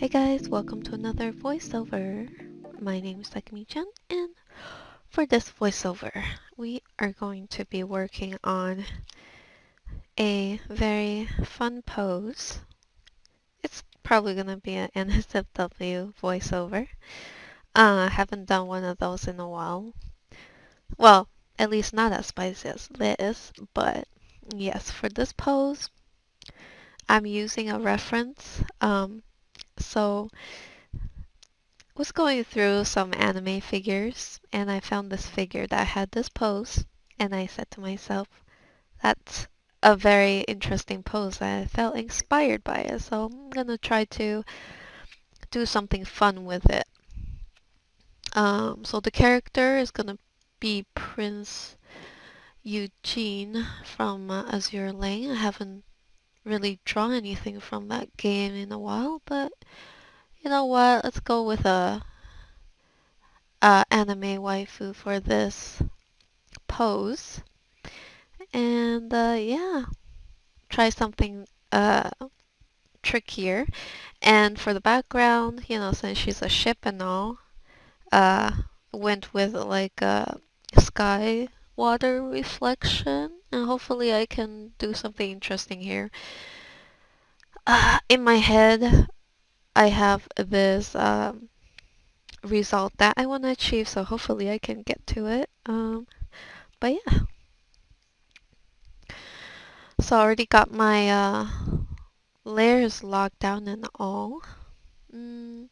Hey guys, welcome to another voiceover. My name is Takumi-chan, and for this voiceover, we are going to be working on a very fun pose. It's probably going to be an NSFW voiceover. I haven't done one of those in a while. Well, at least not as spicy as this, but yes, for this pose, I'm using a reference. So was going through some anime figures and I found this figure that had this pose and I said to myself, that's a very interesting pose. I felt inspired by it, so I'm gonna try to do something fun with it. So the character is gonna be Prinz Eugen from Azure Lane. I haven't really drawn anything from that game in a while, but you know what? Let's go with a anime waifu for this pose. And yeah, try something trickier. And for the background, since she's a ship and all, uh, went with like a sky water reflection. And hopefully I can do something interesting here. In my head, I have this result that I want to achieve, so hopefully I can get to it. But yeah, so I already got my layers locked down and all. Mm,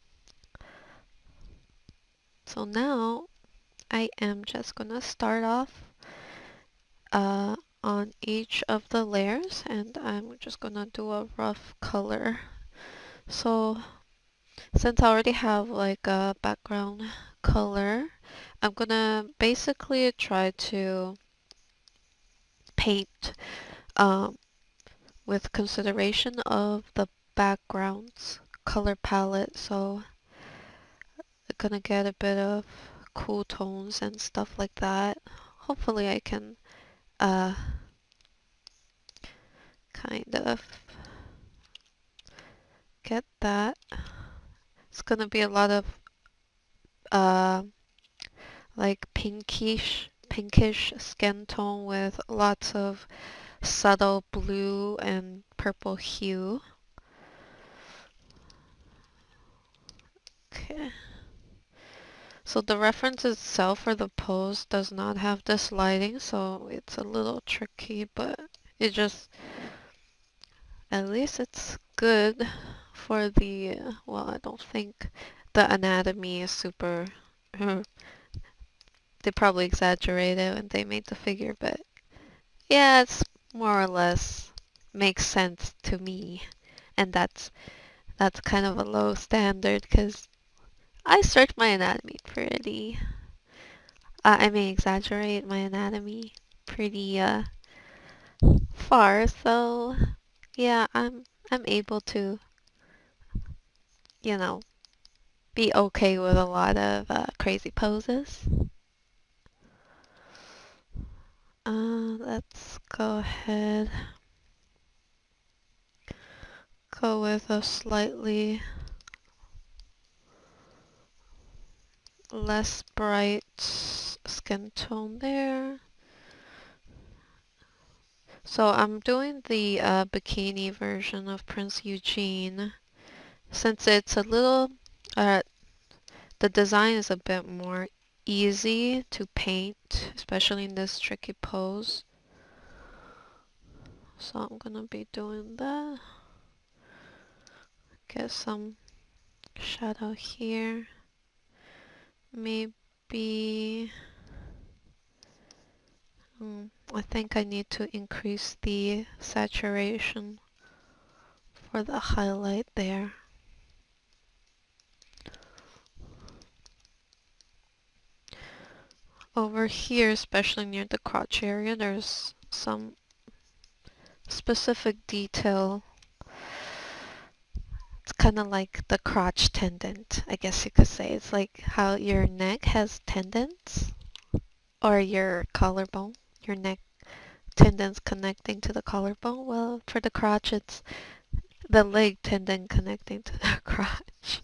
so now I am just gonna start off uh, on each of the layers and I'm just gonna do a rough color. So since I already have like a background color, I'm gonna basically try to paint um, with consideration of the background's color palette. So I'm gonna get a bit of cool tones and stuff like that. Hopefully I can uh, kind of get that. It's gonna be a lot of uh, like pinkish skin tone with lots of subtle blue and purple hue. Okay. So the reference itself for the pose does not have this lighting, so it's a little tricky, but it just, at least it's good for the, well, I don't think the anatomy is super, they probably exaggerated when they made the figure, but yeah, it's more or less makes sense to me. And that's kind of a low standard because I search my anatomy pretty, I may exaggerate my anatomy pretty far, so yeah, I'm able to, you know, be okay with a lot of crazy poses. Let's go ahead, go with a slightly less bright skin tone there. So I'm doing the bikini version of Prince Eugene. Since it's a little, the design is a bit more easy to paint, especially in this tricky pose. So I'm gonna be doing that. Get some shadow here. Maybe, I think I need to increase the saturation for the highlight there. Over here, especially near the crotch area, there's some specific detail. It's kind of like the crotch tendon, I guess you could say. It's like how your neck has tendons, or your collarbone, your neck tendons connecting to the collarbone. Well, for the crotch, it's the leg tendon connecting to the crotch.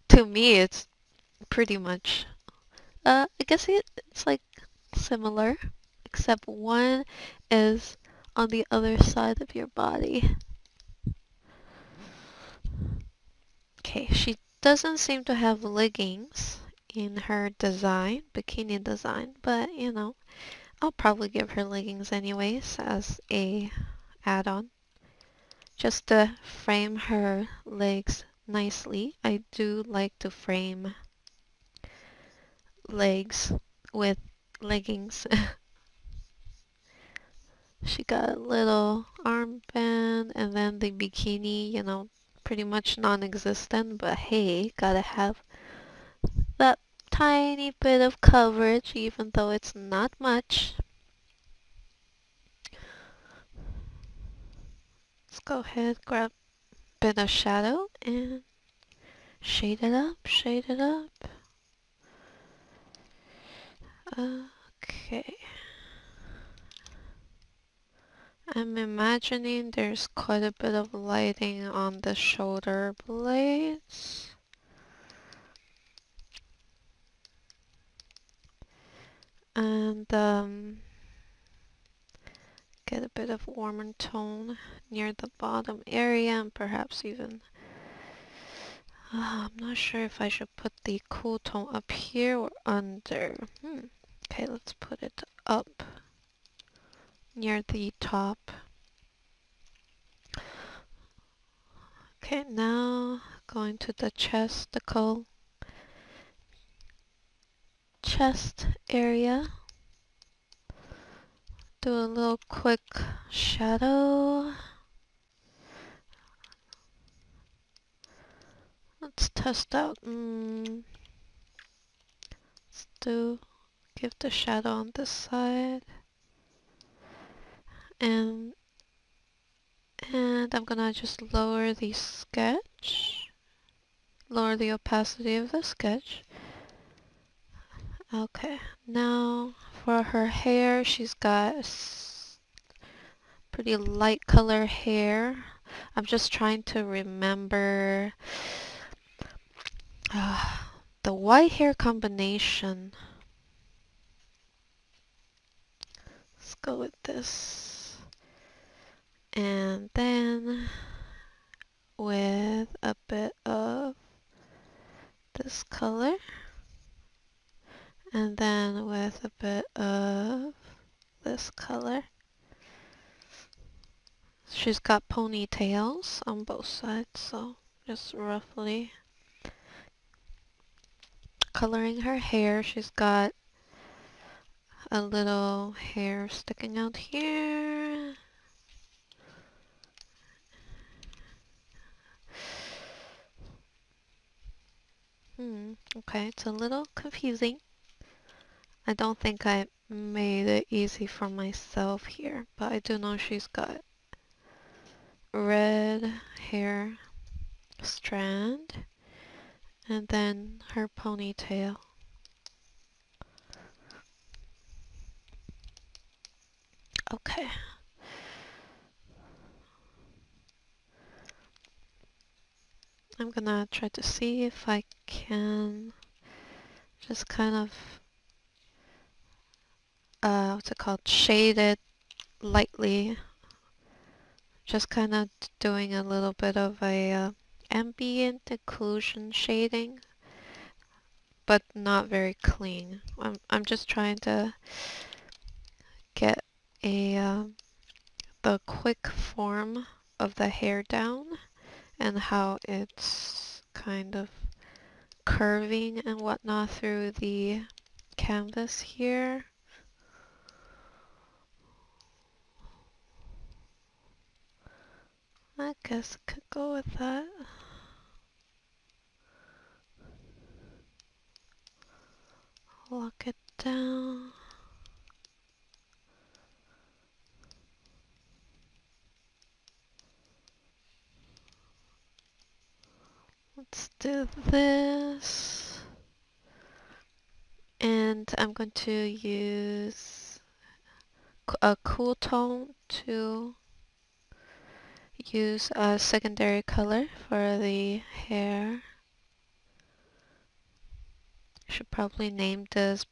To me, it's pretty much, I guess it's like similar, except one is on the other side of your body. Okay, she doesn't seem to have leggings in her design, bikini design, but you know, I'll probably give her leggings anyways as a add-on, just to frame her legs nicely. I do like to frame legs with leggings. She got a little armband and then the bikini, you know, pretty much non-existent, but hey, gotta have that tiny bit of coverage even though it's not much. Let's go ahead, grab a bit of shadow and shade it up, shade it up. Okay. I'm imagining there's quite a bit of lighting on the shoulder blades. And get a bit of warmer tone near the bottom area and perhaps even I'm not sure if I should put the cool tone up here or under. Okay, let's put it up near the top. Okay, now going to the chest area. Do a little quick shadow. Let's test out. Let's give the shadow on this side. And I'm gonna just lower the sketch. Lower the opacity of the sketch. Okay, now for her hair, she's got pretty light color hair. I'm just trying to remember the white hair combination. Let's go with this. And then with a bit of this color. And then with a bit of this color. She's got ponytails on both sides, so just roughly coloring her hair. She's got a little hair sticking out here. Okay, it's a little confusing. I don't think I made it easy for myself here, but I do know she's got red hair strand and then her ponytail. Okay. I'm gonna try to see if I can just kind of what's it called, shade it lightly. Just kind of doing a little bit of a ambient occlusion shading, but not very clean. I'm just trying to get a the quick form of the hair down and how it's kind of curving and whatnot through the canvas here. I guess I could go with that. Lock it down. Let's do this. And I'm going to use a cool tone to use a secondary color for the hair. Should probably name this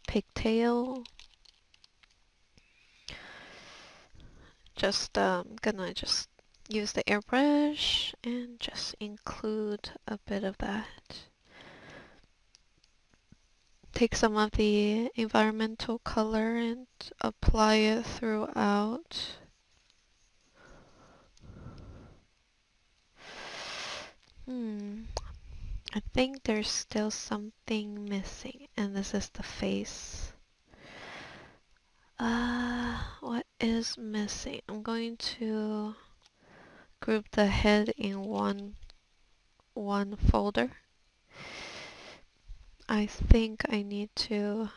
pigtail. Just gonna just use the airbrush and just include a bit of that. Take some of the environmental color and apply it throughout. I think there's still something missing, and this is the face. What is missing? I'm going to group the head in one folder. I think I need to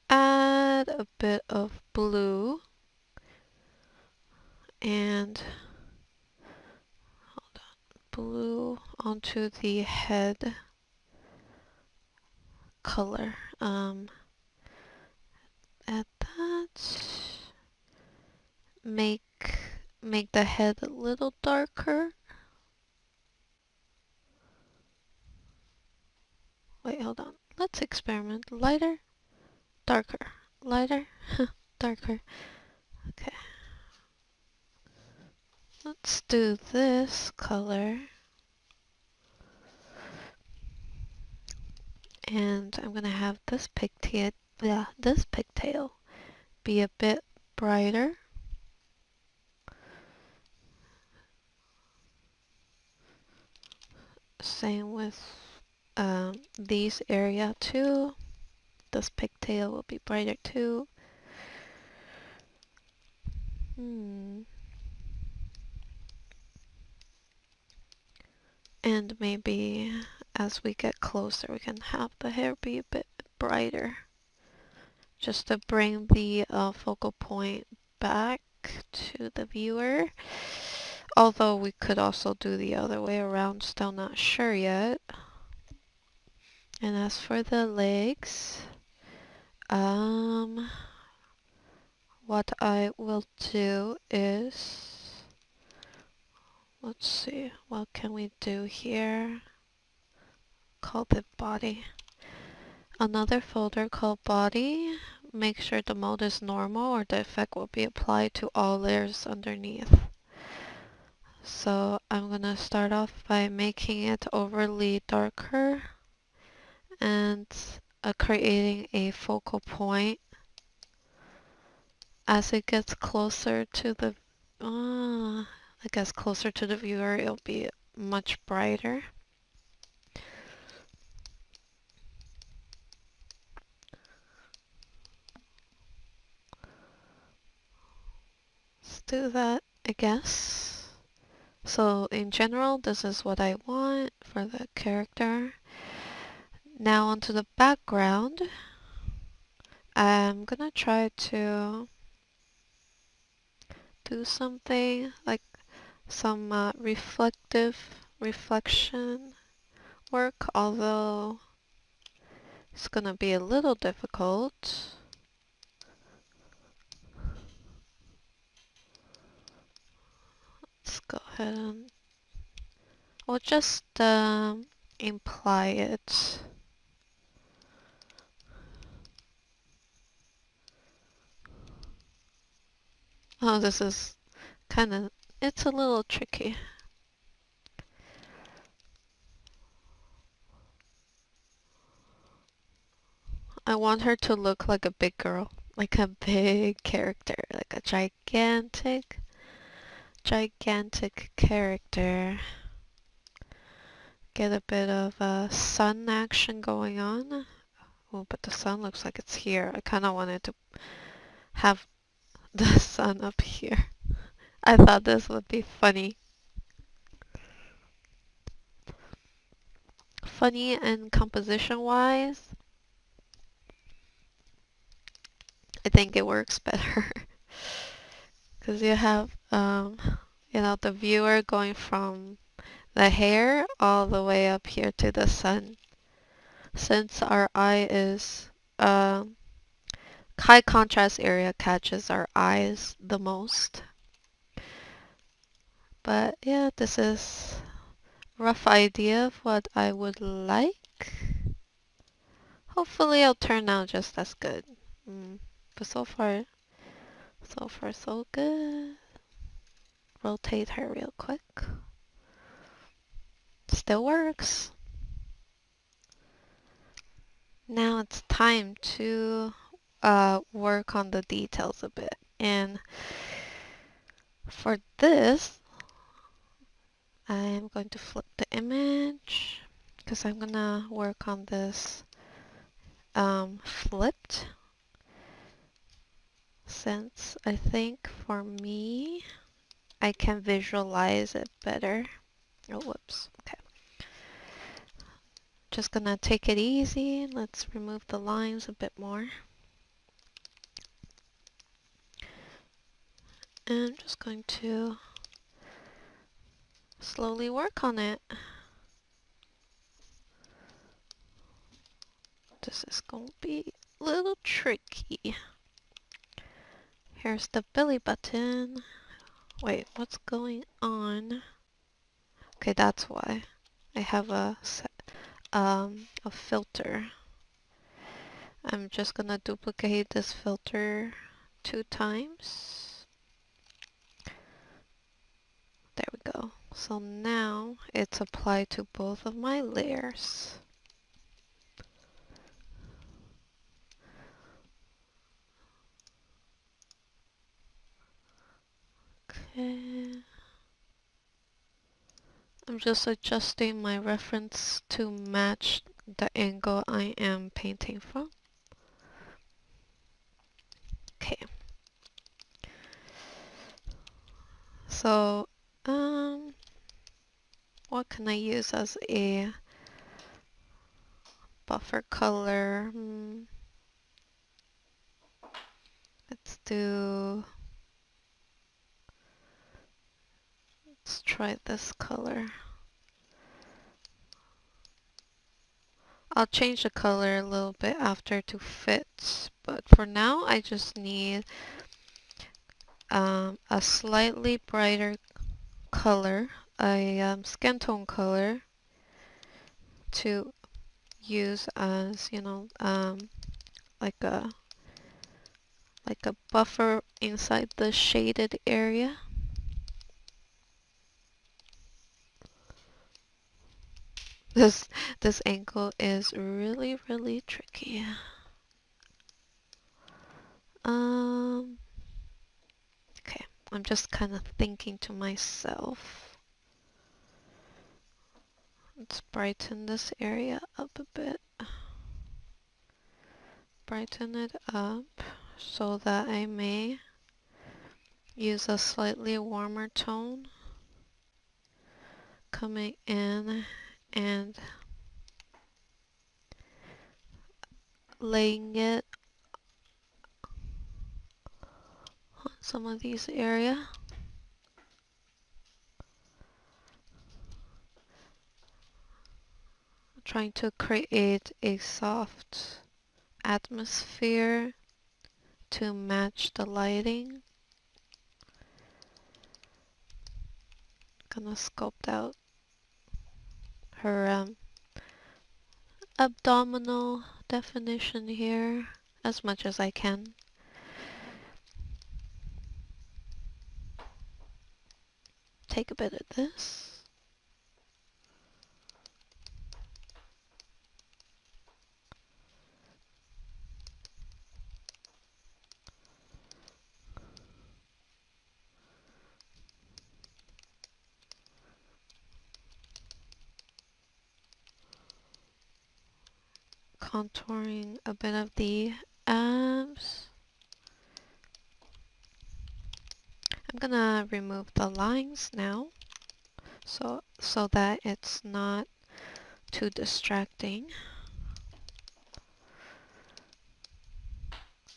add a bit of blue and blue onto the head color. Add that. Make the head a little darker. Wait, hold on. Let's experiment. Lighter, darker, lighter, darker. Okay. Let's do this color. And I'm gonna have this pigtail be a bit brighter. Same with these area too. This pigtail will be brighter too. And maybe as we get closer, we can have the hair be a bit brighter. Just to bring the focal point back to the viewer. Although we could also do the other way around, still not sure yet. And as for the legs, what I will do is, let's see, what can we do here? Call it body. Another folder called body. Make sure the mode is normal or the effect will be applied to all layers underneath. So I'm gonna start off by making it overly darker and creating a focal point. As it gets closer to the viewer, it'll be much brighter. Let's do that, I guess. So in general, this is what I want for the character. Now onto the background. I'm gonna try to do something like some reflection work, although it's gonna be a little difficult. Let's go ahead and we'll just imply it. Oh, this is it's a little tricky. I want her to look like a big girl, like a big character, like a gigantic character. Get a bit of sun action going on. Oh, but the sun looks like it's here. I kind of wanted to have the sun up here. I thought this would be funny. Funny and composition-wise, I think it works better. Because you have, the viewer going from the hair all the way up here to the sun. Since our eye is high contrast area catches our eyes the most. But yeah, this is a rough idea of what I would like. Hopefully it'll turn out just as good. But so far so good. Rotate her real quick. Still works. Now it's time to work on the details a bit. And for this, I'm going to flip the image because I'm gonna work on this flipped, since I think for me I can visualize it better. Oh, whoops. Okay. Just gonna take it easy. Let's remove the lines a bit more. And I'm just going to slowly work on it. This is going to be a little tricky. Here's the belly button. Wait, what's going on? Okay, that's why. I have a filter. I'm just gonna duplicate this filter 2 times. There we go. So now it's applied to both of my layers. Okay. I'm just adjusting my reference to match the angle I am painting from. Okay. So, what can I use as a buffer color? Let's try this color. I'll change the color a little bit after to fit, but for now I just need a slightly brighter color, a skin tone color to use as, you know, like a buffer inside the shaded area. This angle is really tricky. Okay, I'm just kind of thinking to myself. Let's brighten this area up a bit. Brighten it up so that I may use a slightly warmer tone coming in and laying it on some of these areas. Trying to create a soft atmosphere to match the lighting. Gonna sculpt out her abdominal definition here as much as I can. Take a bit of this. Contouring a bit of the abs. I'm gonna remove the lines now so that it's not too distracting.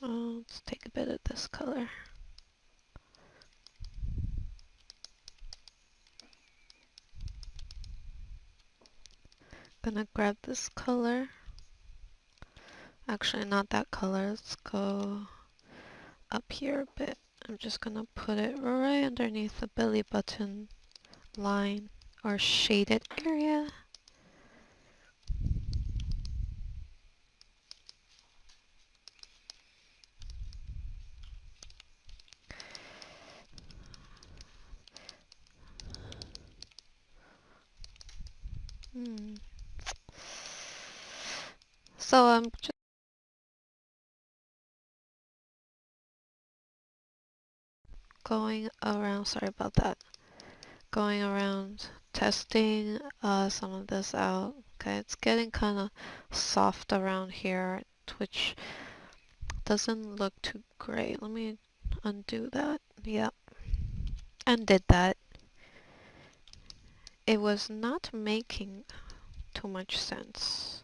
Let's take a bit of this color. Gonna grab this color, Actually, not that color. Let's go up here a bit. I'm just gonna put it right underneath the belly button line or shaded area. Hmm. So I'm just going around, sorry about that, going around testing some of this out. Okay, it's getting kind of soft around here, which doesn't look too great. Let me undo that. Yep, undid that. It was not making too much sense.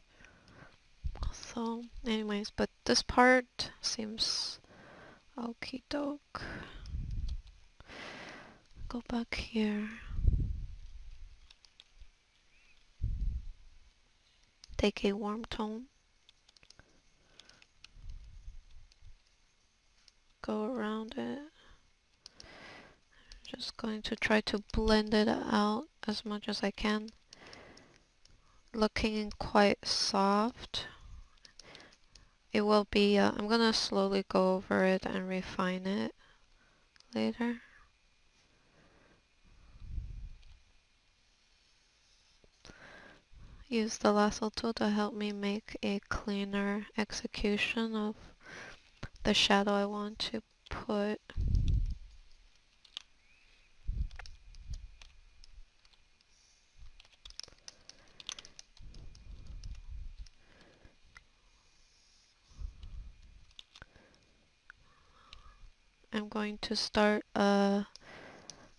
So anyways, but this part seems okie doke. Go back here. Take a warm tone. Go around it. Just going to try to blend it out as much as I can. Looking quite soft. It will be, I'm gonna slowly go over it and refine it later. Use the lasso tool to help me make a cleaner execution of the shadow I want to put. I'm going to start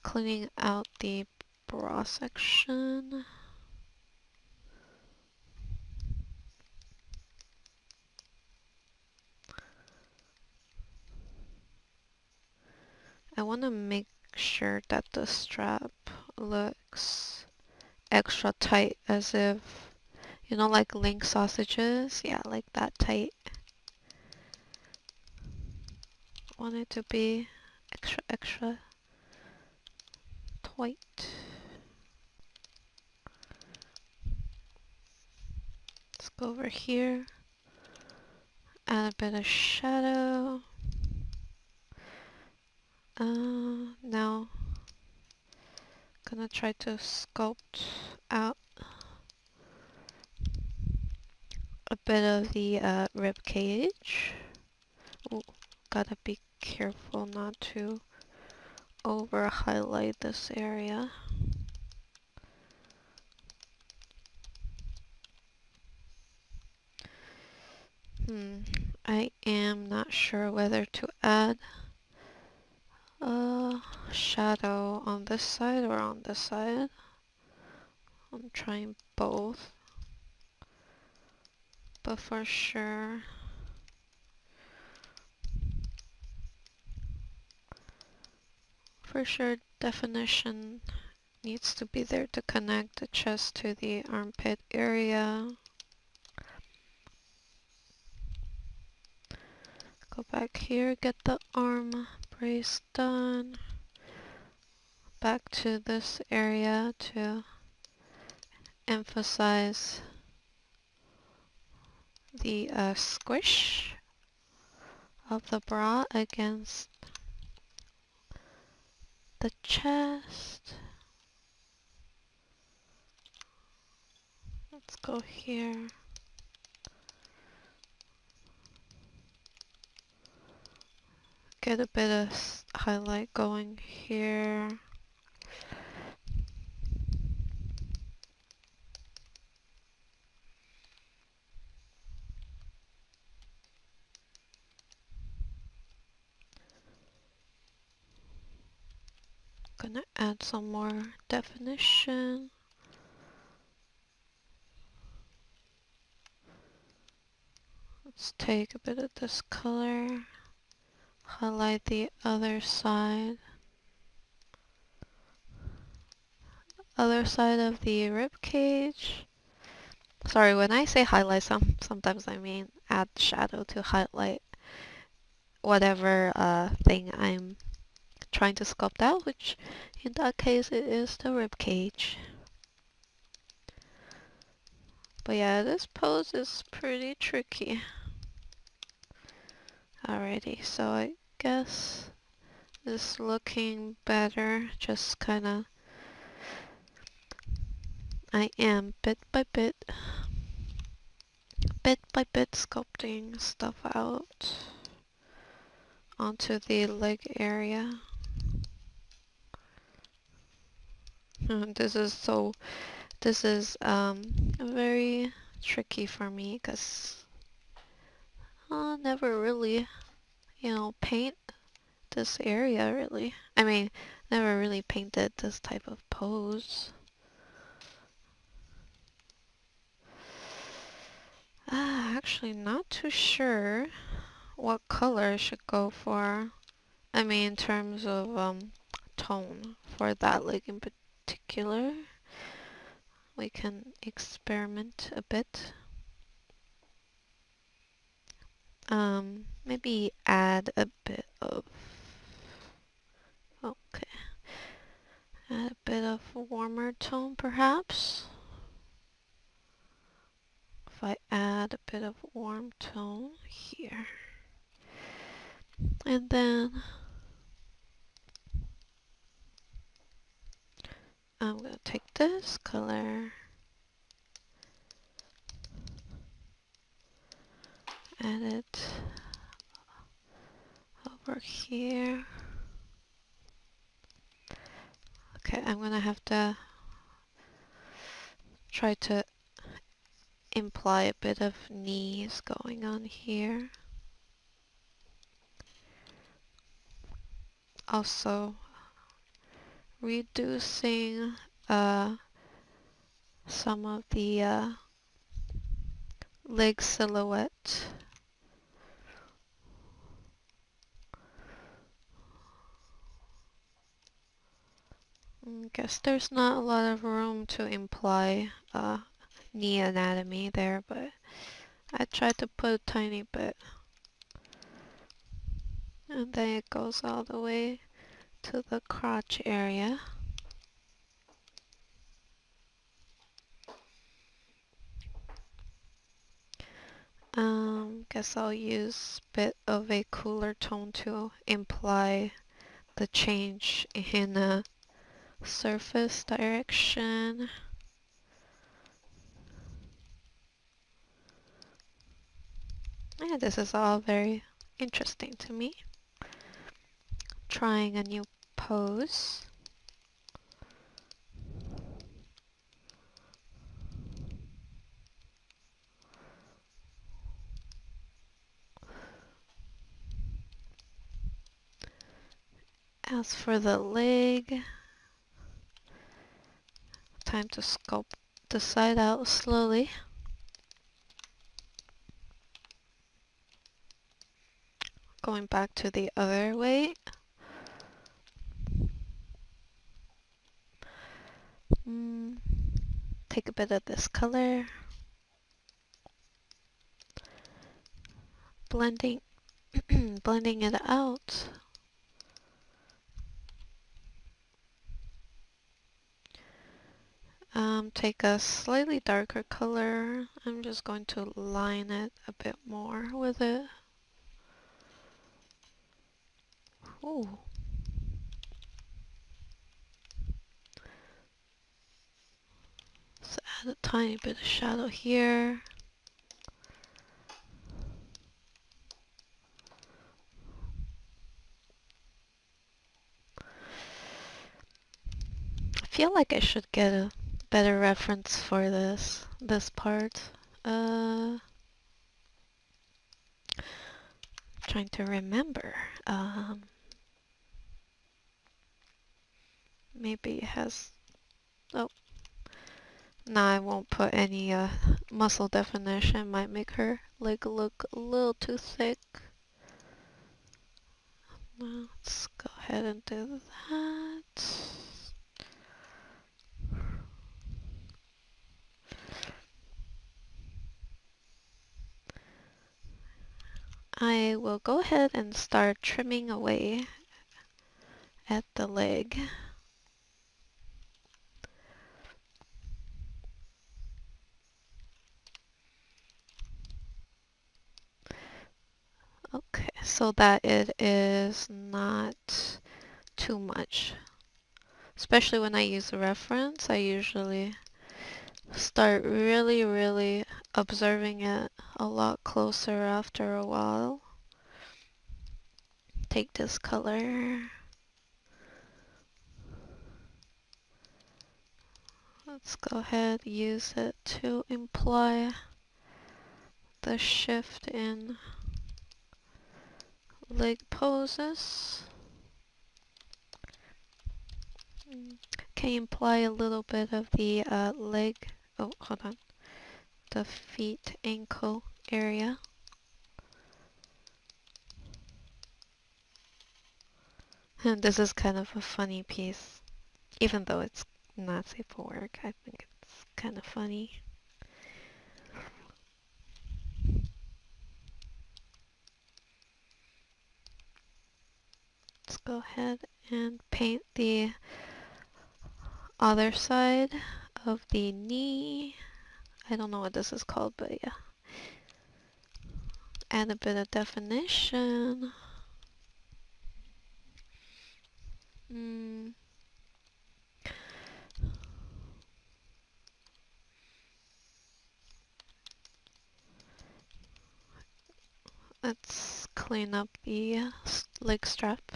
cleaning out the bra section. I want to make sure that the strap looks extra tight, as if, you know, like link sausages? Yeah, like that tight. I want it to be extra, extra tight. Let's go over here. Add a bit of shadow. Now, gonna try to sculpt out a bit of the rib cage. Ooh, gotta be careful not to over highlight this area. I am not sure whether to add a shadow on this side or on this side. I'm trying both, but for sure definition needs to be there to connect the chest to the armpit area. Go back here, get the arm brace done. Back to this area to emphasize the squish of the bra against the chest. Let's go here. Get a bit of highlight going here. Gonna add some more definition. Let's take a bit of this color, highlight the other side of the rib cage. Sorry, when I say highlight, sometimes I mean add shadow to highlight whatever thing I'm trying to sculpt out, which in that case it is the rib cage. But yeah, this pose is pretty tricky. Alrighty, so I guess it's looking better. Just kinda, I am bit by bit sculpting stuff out onto the leg area. This is very tricky for me because I never really, paint this area really. I mean, never really painted this type of pose. Actually not too sure what color I should go for. I mean, in terms of tone for that leg in particular. We can experiment a bit. Maybe add a bit of, okay, add a bit of a warmer tone perhaps. If I add a bit of warm tone here. And then I'm gonna take this color, add it over here. Okay, I'm gonna have to try to imply a bit of knees going on here. Also reducing some of the leg silhouette. Guess there's not a lot of room to imply knee anatomy there, but I tried to put a tiny bit. And then it goes all the way to the crotch area. Guess I'll use a bit of a cooler tone to imply the change in surface direction. Yeah, this is all very interesting to me. Trying a new pose. As for the leg, time to sculpt the side out slowly. Going back to the other way. Take a bit of this color. Blending, blending it out. Take a slightly darker color. I'm just going to line it a bit more with it. Ooh. Let's add a tiny bit of shadow here. I feel like I should get a better reference for this part. Trying to remember. Maybe it has, oh, no, I won't put any muscle definition. Might make her leg look a little too thick. Let's go ahead and do that. I will go ahead and start trimming away at the leg. Okay, so that it is not too much. Especially when I use a reference, I usually start really observing it a lot closer after a while. Take this color. Let's go ahead, use it to imply the shift in leg poses. Can imply a little bit of the leg, oh, hold on, the feet, ankle area. And this is kind of a funny piece, even though it's not safe for work. I think it's kind of funny. Let's go ahead and paint the other side of the knee. I don't know what this is called, but yeah. Add a bit of definition. Let's clean up the leg strap.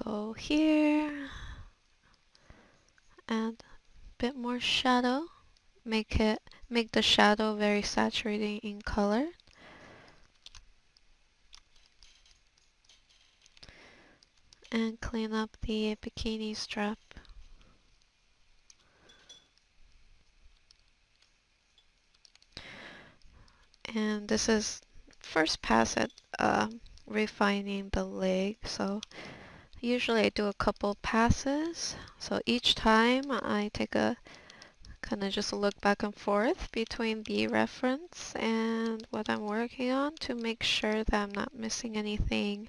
Go here. Add a bit more shadow. Make the shadow very saturating in color. And clean up the bikini strap. And this is first pass at refining the leg. So usually I do a couple passes. So each time I take a kind of just look back and forth between the reference and what I'm working on to make sure that I'm not missing anything,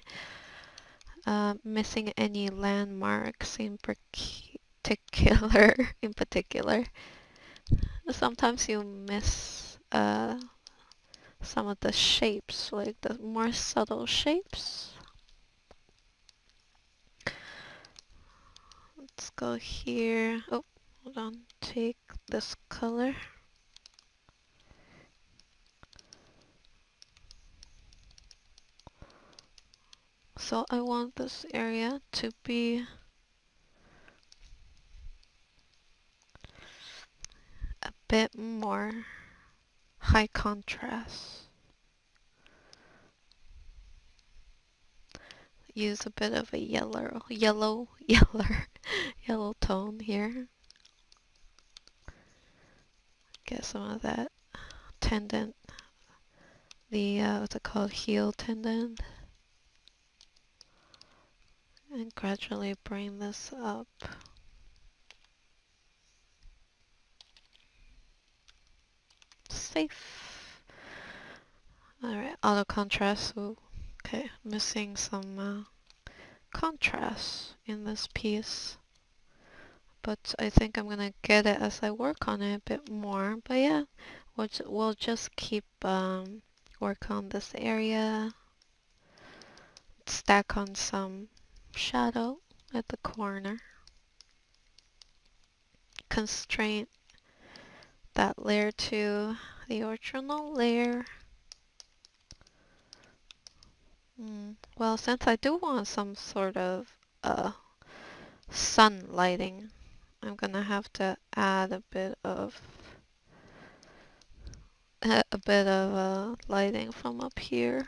missing any landmarks in particular. In particular, sometimes you miss some of the shapes, like the more subtle shapes. Let's go here. Oh, hold on. Take this color. So I want this area to be a bit more high contrast. Use a bit of a yellow tone here. Get some of that tendon, the what's it called, heel tendon, and gradually bring this up. Safe. Alright, auto contrast. Ooh, okay, missing some contrast in this piece. But I think I'm gonna get it as I work on it a bit more. But yeah, we'll just keep work on this area. Stack on some shadow at the corner. Constrain that layer to the original layer. Well, since I do want some sort of sun lighting, I'm gonna have to add a bit of lighting from up here.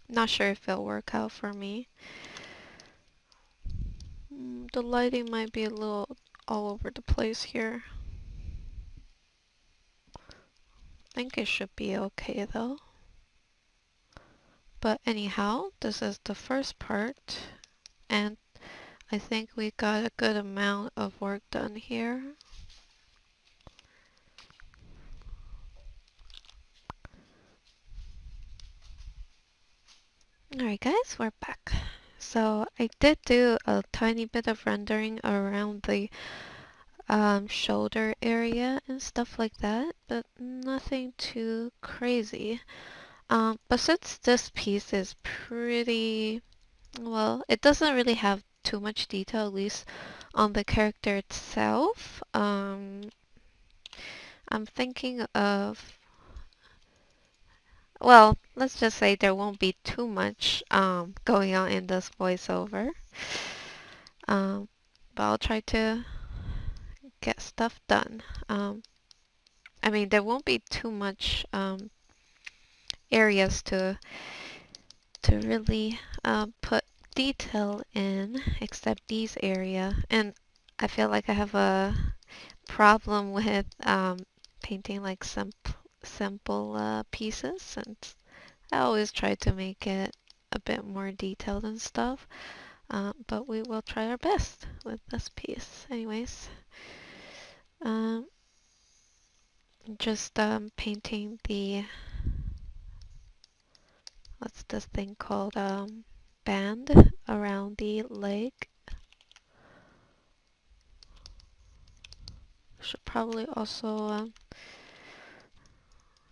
Not sure if it'll work out for me. The lighting might be a little all over the place here. I think it should be okay though. But anyhow, this is the first part, and I think we got a good amount of work done here. Alright guys, we're back. So I did do a tiny bit of rendering around the shoulder area and stuff like that, but nothing too crazy. But since this piece is pretty, well, it doesn't really have too much detail, at least on the character itself. I'm thinking of, well, let's just say there won't be too much going on in this voiceover. Um, but I'll try to get stuff done. I mean, there won't be too much areas to really put detail in, except these area. And I feel like I have a problem with painting like simple pieces, and I always try to make it a bit more detailed and stuff. But we will try our best with this piece. Anyways, um, just painting the, what's this thing called, band around the leg. Should probably also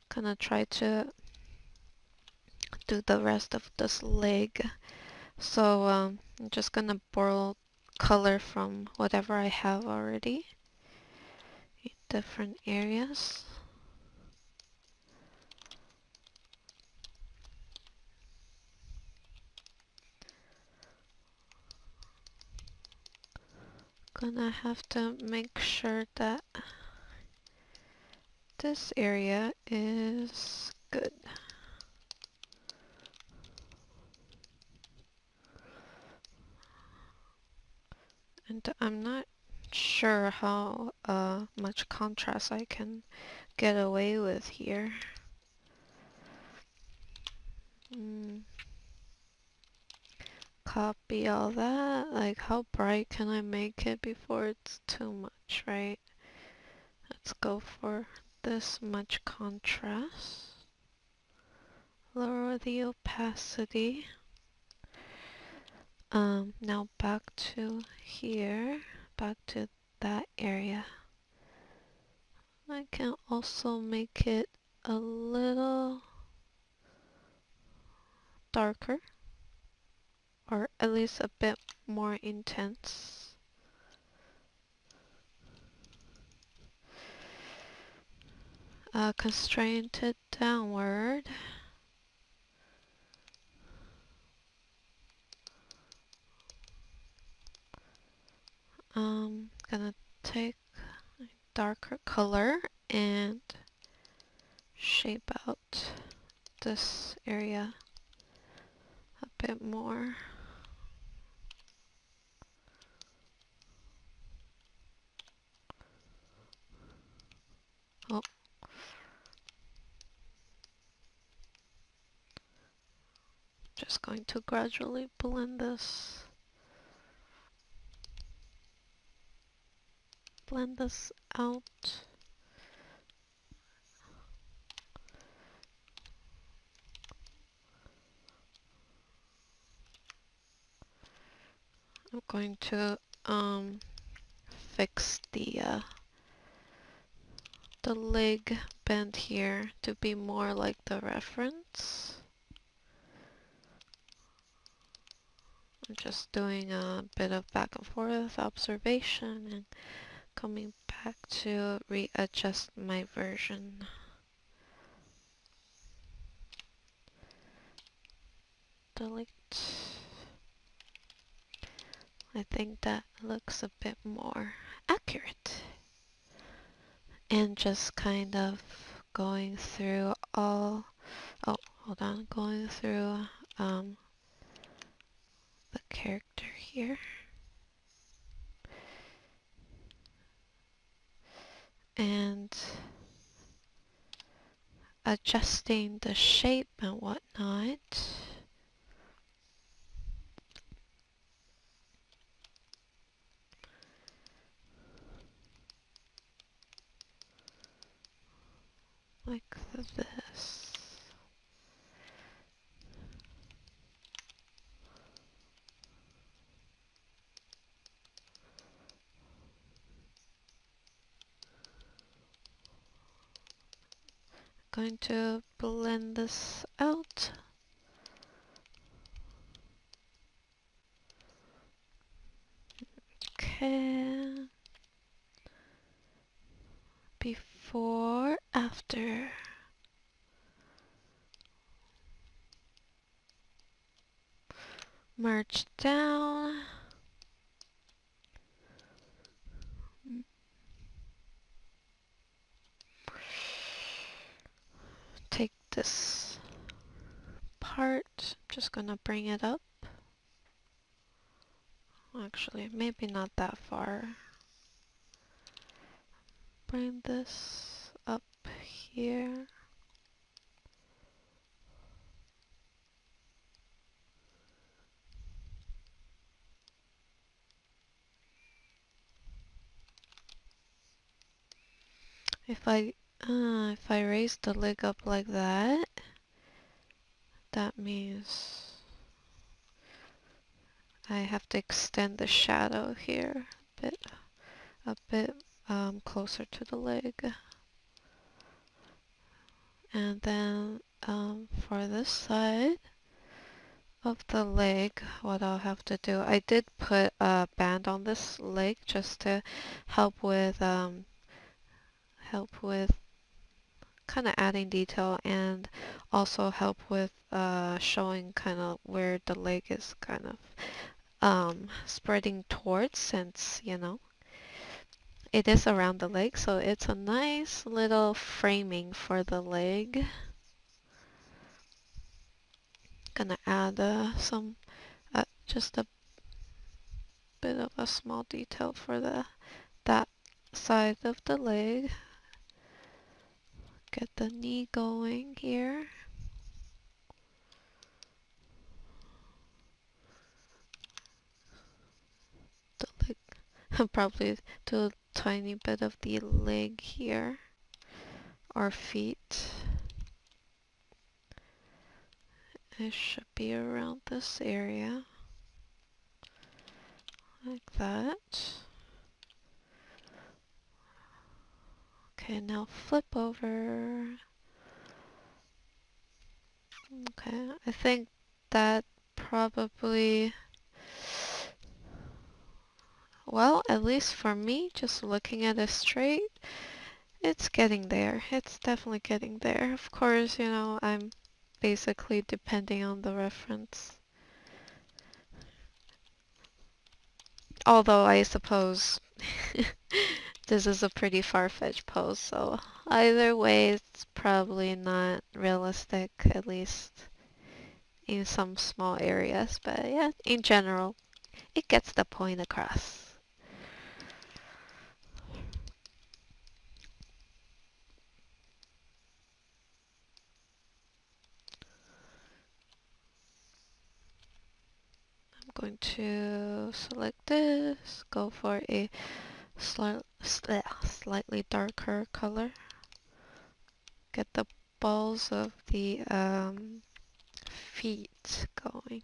gonna try to do the rest of this leg. So I'm just gonna borrow color from whatever I have already in different areas. Gonna have to make sure that this area is good. And I'm not sure how much contrast I can get away with here. Copy all that. Like, how bright can I make it before it's too much, right? Let's go for this much contrast. Lower the opacity. Now back to here, back to that area. I can also make it a little darker, or at least a bit more intense. Constrain it downward. Gonna take a darker color and shape out this area a bit more. Oh. Just going to gradually blend this. Blend this out. I'm going to fix the leg bend here to be more like the reference. I'm just doing a bit of back and forth observation and coming back to readjust my version. Delete. I think that looks a bit more accurate. And just kind of going through all, oh, hold on, going through the character here. And adjusting the shape and whatnot. like this. Going to blend this out. Okay. Before, after. Merge down. Take this part, just gonna bring it up. Actually, maybe not that far. Bring this up here. If I raise the leg up like that, that means I have to extend the shadow here a bit closer to the leg. And then for this side of the leg, what I'll have to do, I did put a band on this leg just to help with kind of adding detail and also help with showing kind of where the leg is kind of spreading towards, since it is around the leg, so it's a nice little framing for the leg. Gonna add just a bit of a small detail for that side of the leg. Get the knee going here. The leg, probably do a tiny bit of the leg here, or feet. It should be around this area, like that. Okay, now flip over. Okay, I think that probably, well, at least for me, just looking at it straight, it's getting there. It's definitely getting there. Of course, I'm basically depending on the reference. Although I suppose this is a pretty far-fetched pose, so either way it's probably not realistic, at least in some small areas. But yeah, in general, it gets the point across. I'm going to select this, go for a slightly darker color. Get the balls of the feet going.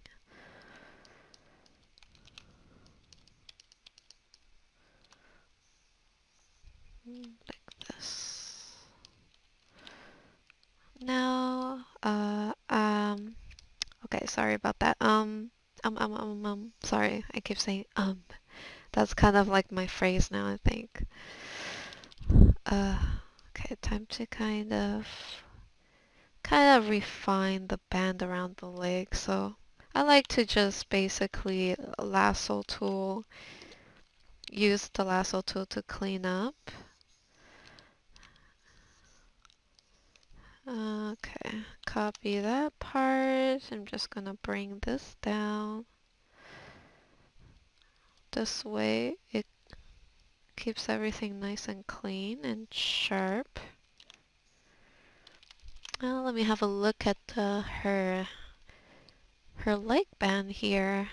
Like this. Now, okay, sorry about that. Sorry, I keep saying. That's kind of like my phrase now, I think. Uh, okay, time to kind of refine the band around the leg. So I like to just basically use the lasso tool to clean up. Okay, copy that part. I'm just gonna bring this down. This way it keeps everything nice and clean and sharp. Now let me have a look at her leg band here.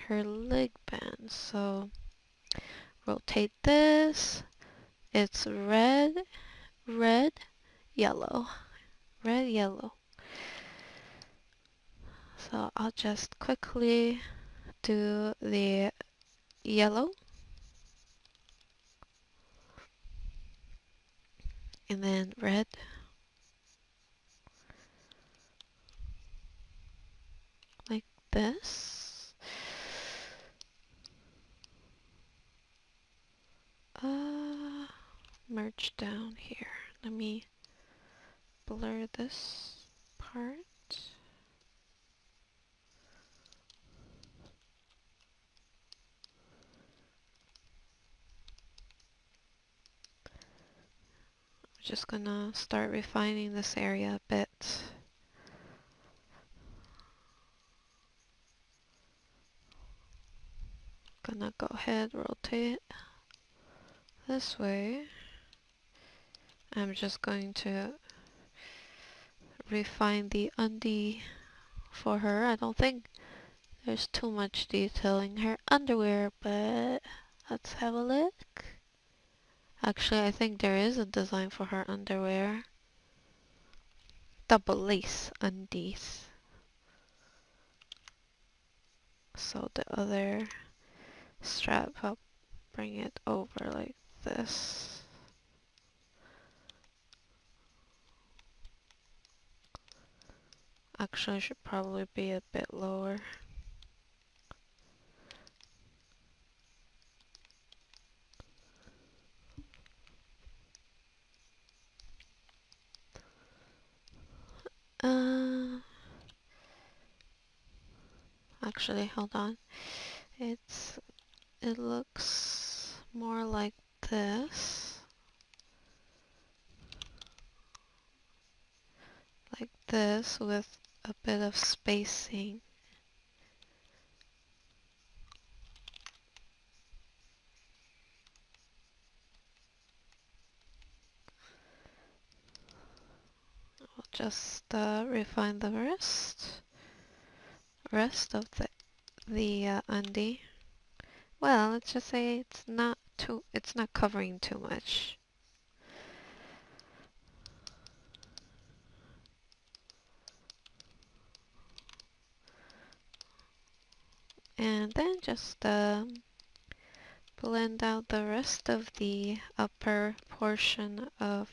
Her leg band. So rotate this. It's red, red, yellow. Red, yellow. So I'll just quickly do the yellow and then red. Like this. Merge down here. Let me blur this part. I'm just gonna start refining this area a bit. Gonna go ahead, rotate this way. I'm just going to refine the undie for her. I don't think there's too much detail in her underwear, but let's have a look. Actually, I think there is a design for her underwear. Double lace undies. So the other strap, I'll bring it over like this. Actually, it should probably be a bit lower. Actually, hold on. It looks more like this. Like this with a bit of spacing. We'll just refine the rest of the undie. Well, let's just say it's not covering too much. And then just blend out the rest of the upper portion of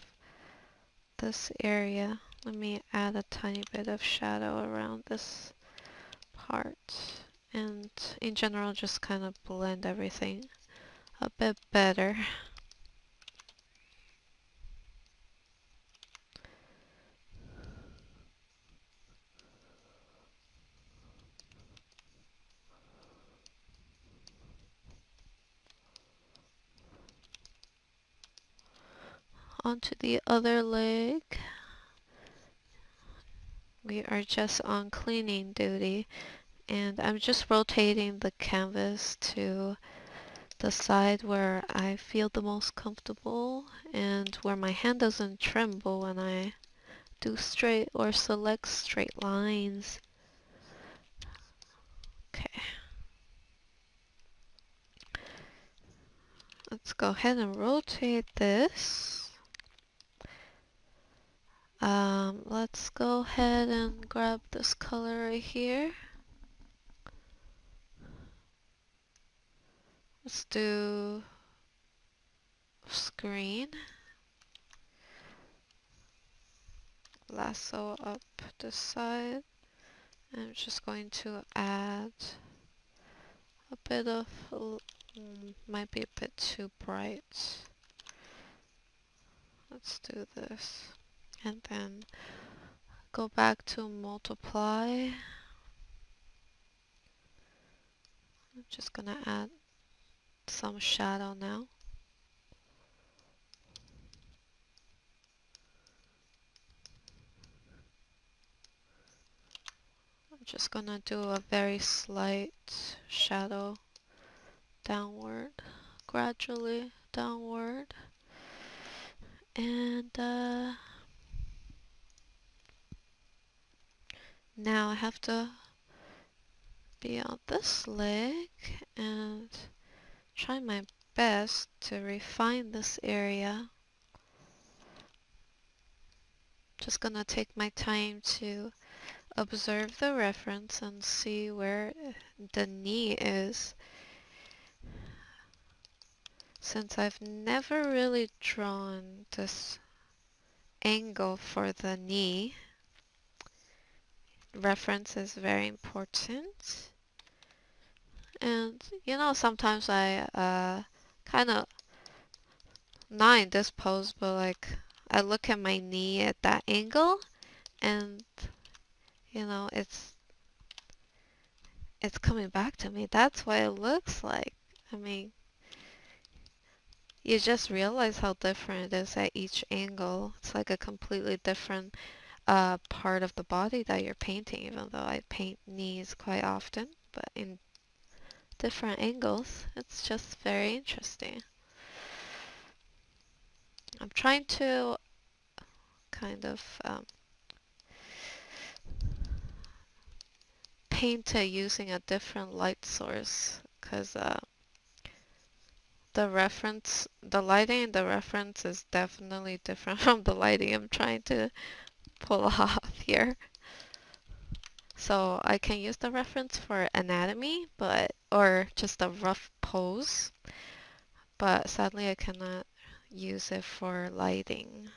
this area. Let me add a tiny bit of shadow around this part. And in general, just kind of blend everything a bit better. Onto the other leg. We are just on cleaning duty, and I'm just rotating the canvas to the side where I feel the most comfortable and where my hand doesn't tremble when I do straight or select straight lines. Okay. Let's go ahead and rotate this. Let's go ahead and grab this color right here. Let's do screen. Lasso up this side. I'm just going to add a bit of, might be a bit too bright. Let's do this. And then go back to multiply. I'm just gonna add some shadow now. I'm just gonna do a very slight shadow downward, gradually downward. And now I have to be on this leg and try my best to refine this area. Just gonna take my time to observe the reference and see where the knee is, since I've never really drawn this angle for the knee. Reference is very important. And sometimes I kind of, not in this pose, but like I look at my knee at that angle, and it's coming back to me. That's what it looks like. I mean, you just realize how different it is at each angle. It's like a completely different part of the body that you're painting, even though I paint knees quite often, but in different angles. It's just very interesting. I'm trying to kind of paint it using a different light source, because the lighting in the reference is definitely different from the lighting I'm trying to pull off here. So I can use the reference for anatomy, or just a rough pose, but sadly I cannot use it for lighting.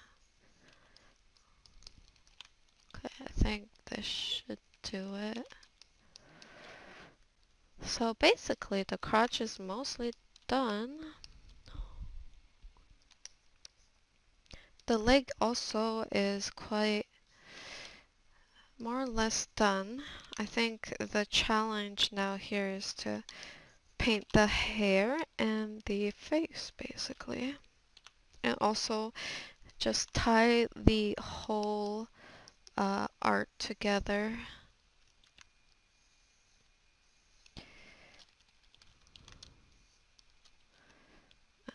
Okay, I think this should do it. So basically the crotch is mostly done. The leg also is quite more or less done. I think the challenge now here is to paint the hair and the face basically. And also just tie the whole art together.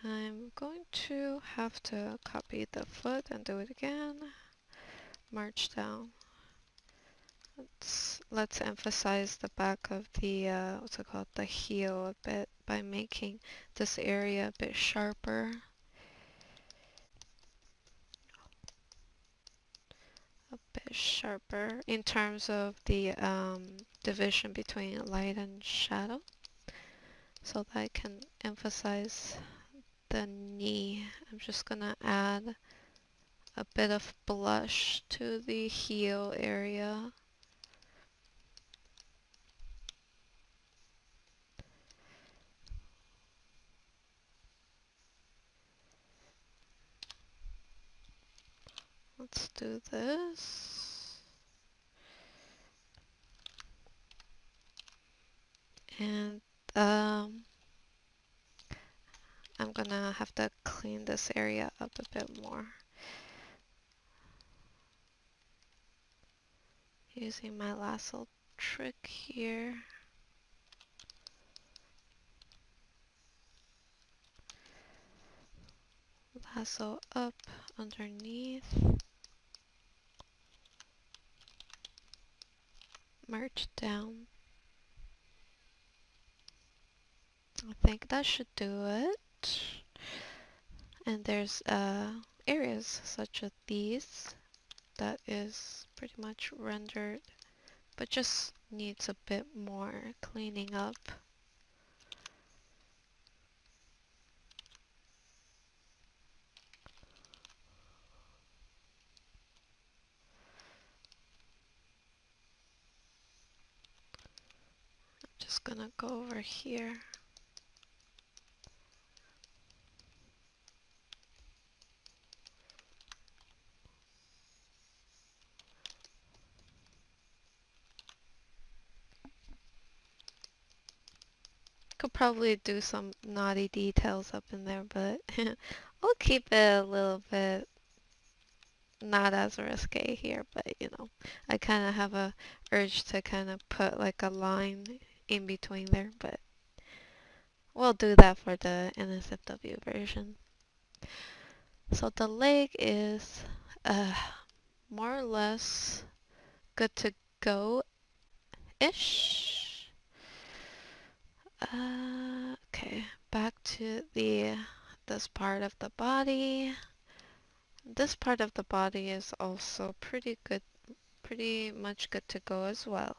I'm going to have to copy the foot and do it again. March down. Let's emphasize the back of the what's it called, the heel a bit by making this area a bit sharper. A bit sharper in terms of the division between light and shadow, so that I can emphasize the knee. I'm just gonna add a bit of blush to the heel area. Let's do this. And I'm gonna have to clean this area up a bit more using my lasso trick here. Lasso up underneath, merge down. I think that should do it. And there's areas such as these that is pretty much rendered, but just needs a bit more cleaning up. I'm just gonna go over here. Could probably do some naughty details up in there, but I'll keep it a little bit not as risque here, but I kind of have a urge to kind of put like a line in between there, but we'll do that for the NSFW version. So the leg is more or less good to go-ish. Okay, back to this part of the body. This part of the body is also pretty good, pretty much good to go as well.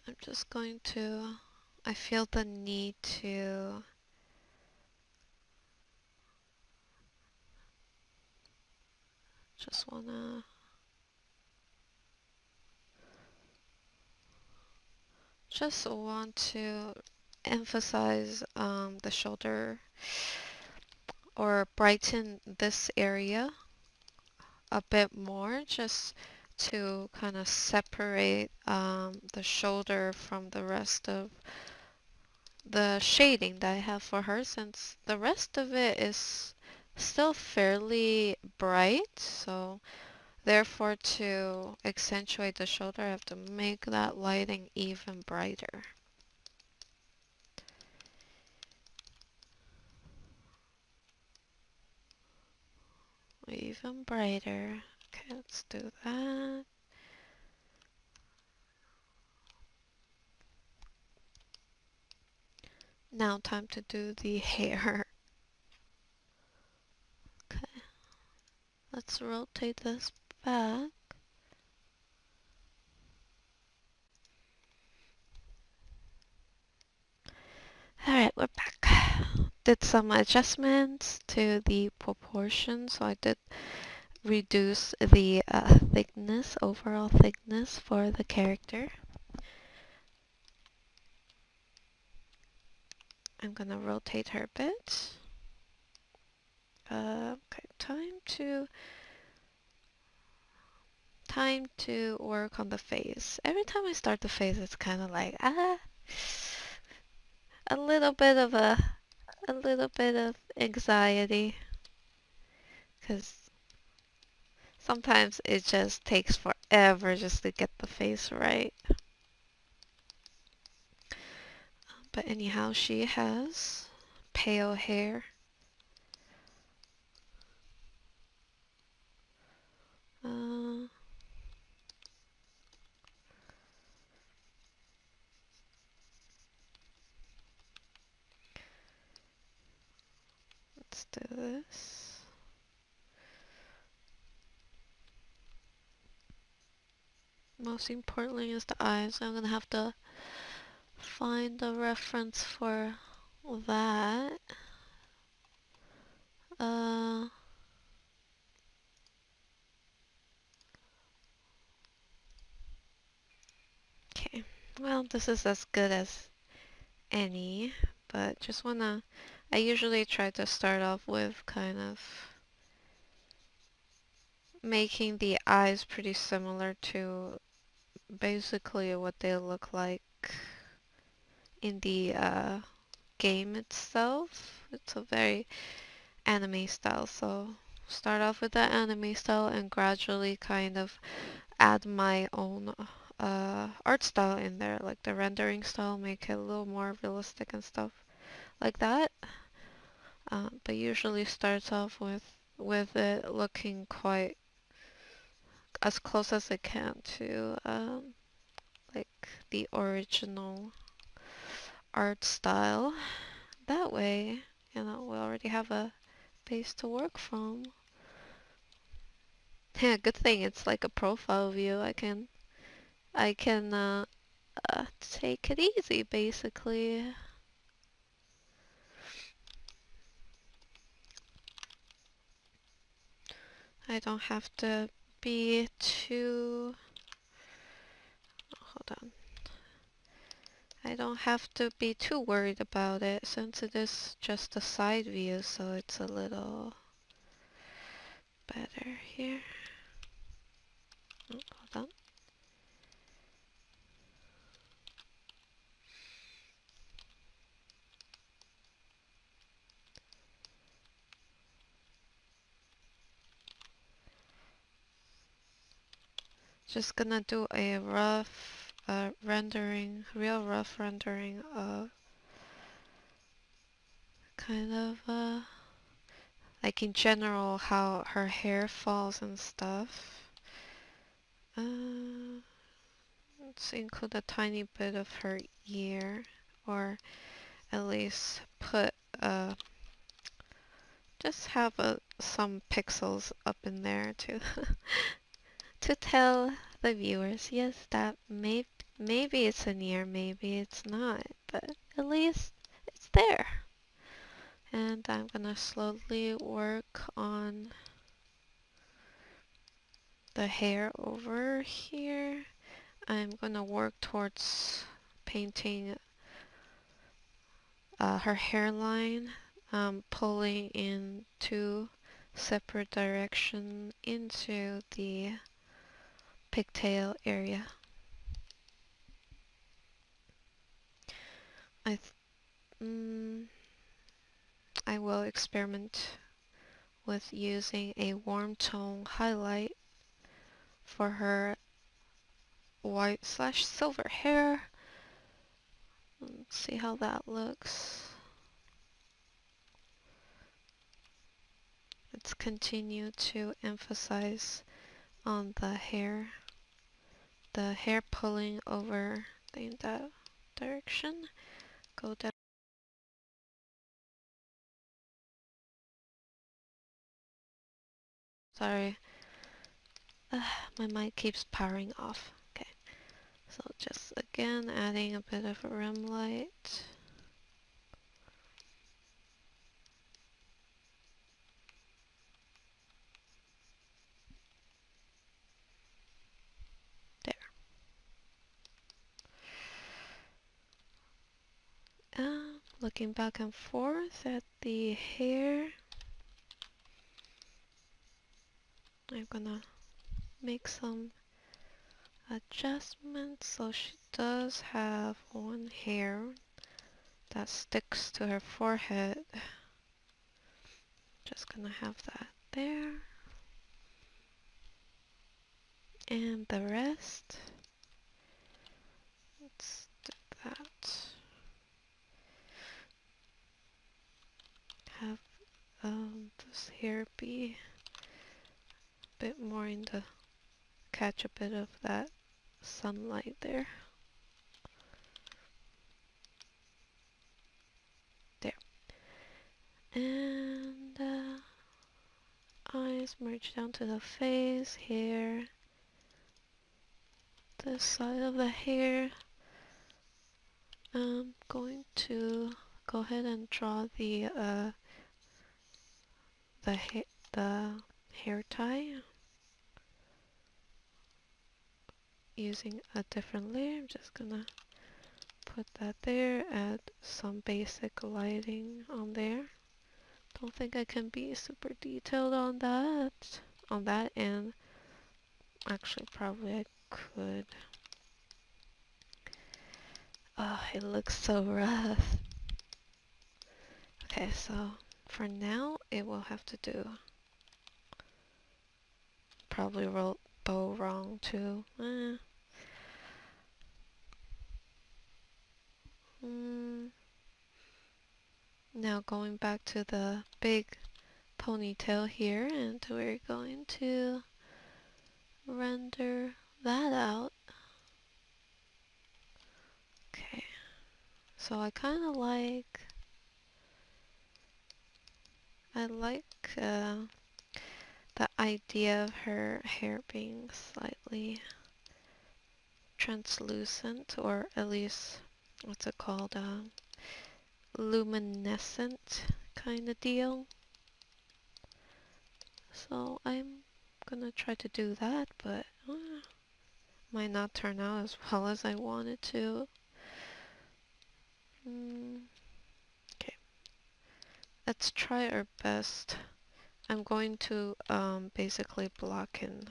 I'm just going to, I feel the need to just wanna just want to emphasize the shoulder or brighten this area a bit more, just to kind of separate the shoulder from the rest of the shading that I have for her, since the rest of it is still fairly bright. So therefore, to accentuate the shoulder, I have to make that lighting even brighter. Even brighter. Okay, let's do that. Now time to do the hair. Okay, let's rotate this back. Alright, we're back. Did some adjustments to the proportion, so I did reduce the thickness, overall thickness for the character. I'm gonna rotate her a bit. Okay, time to work on the face. Every time I start the face, it's kind of like a little bit of a little bit of anxiety, because sometimes it just takes forever just to get the face right. But anyhow, she has pale hair. Uh, let's do this. Most importantly is the eyes. I'm gonna have to find a reference for that. Uh, okay. Well, this is as good as any, but just wanna, I usually try to start off with kind of making the eyes pretty similar to basically what they look like in the game itself. It's a very anime style, so start off with that anime style and gradually kind of add my own art style in there, like the rendering style, make it a little more realistic and stuff like that. But usually starts off with it looking quite as close as it can to like the original art style. That way, we already have a base to work from. Yeah, good thing it's like a profile view. I can take it easy basically. I don't have to be too, hold on. I don't have to be too worried about it since it is just a side view, so it's a little better here. Oh, hold on. Just gonna do a rough rendering, real rough rendering of kind of like in general how her hair falls and stuff. Uh, let's include a tiny bit of her ear, or at least put just have some pixels up in there to to tell the viewers, yes, that maybe it's in here, maybe it's not, but at least it's there. And I'm gonna slowly work on the hair over here. I'm gonna work towards painting her hairline, pulling in two separate directions into the pigtail area. I I will experiment with using a warm tone highlight for her white slash silver hair. Let's see how that looks. Let's continue to emphasize on the hair pulling over in that direction. Go down. Sorry, my mic keeps powering off. Okay, so just again adding a bit of a rim light. There. Looking back and forth at the hair. I'm gonna make some adjustments so she does have one hair that sticks to her forehead. Just gonna have that there. And the rest, let's do that. Have this hair be a bit more in the, catch a bit of that sunlight there. There. And eyes merge down to the face, hair, this side of the hair. I'm going to go ahead and draw the hair tie using a different layer. I'm just gonna put that there, add some basic lighting on there. Don't think I can be super detailed on that end. Actually, probably I could. Oh, it looks so rough. Okay, so for now, it will have to do. Probably wrote bow wrong too. Now going back to the big ponytail here, and we're going to render that out. Okay, so I kind of like, the idea of her hair being slightly translucent, or at least, what's it called, luminescent kind of deal. So I'm gonna try to do that, but might not turn out as well as I wanted to. Okay, let's try our best. I'm going to basically block in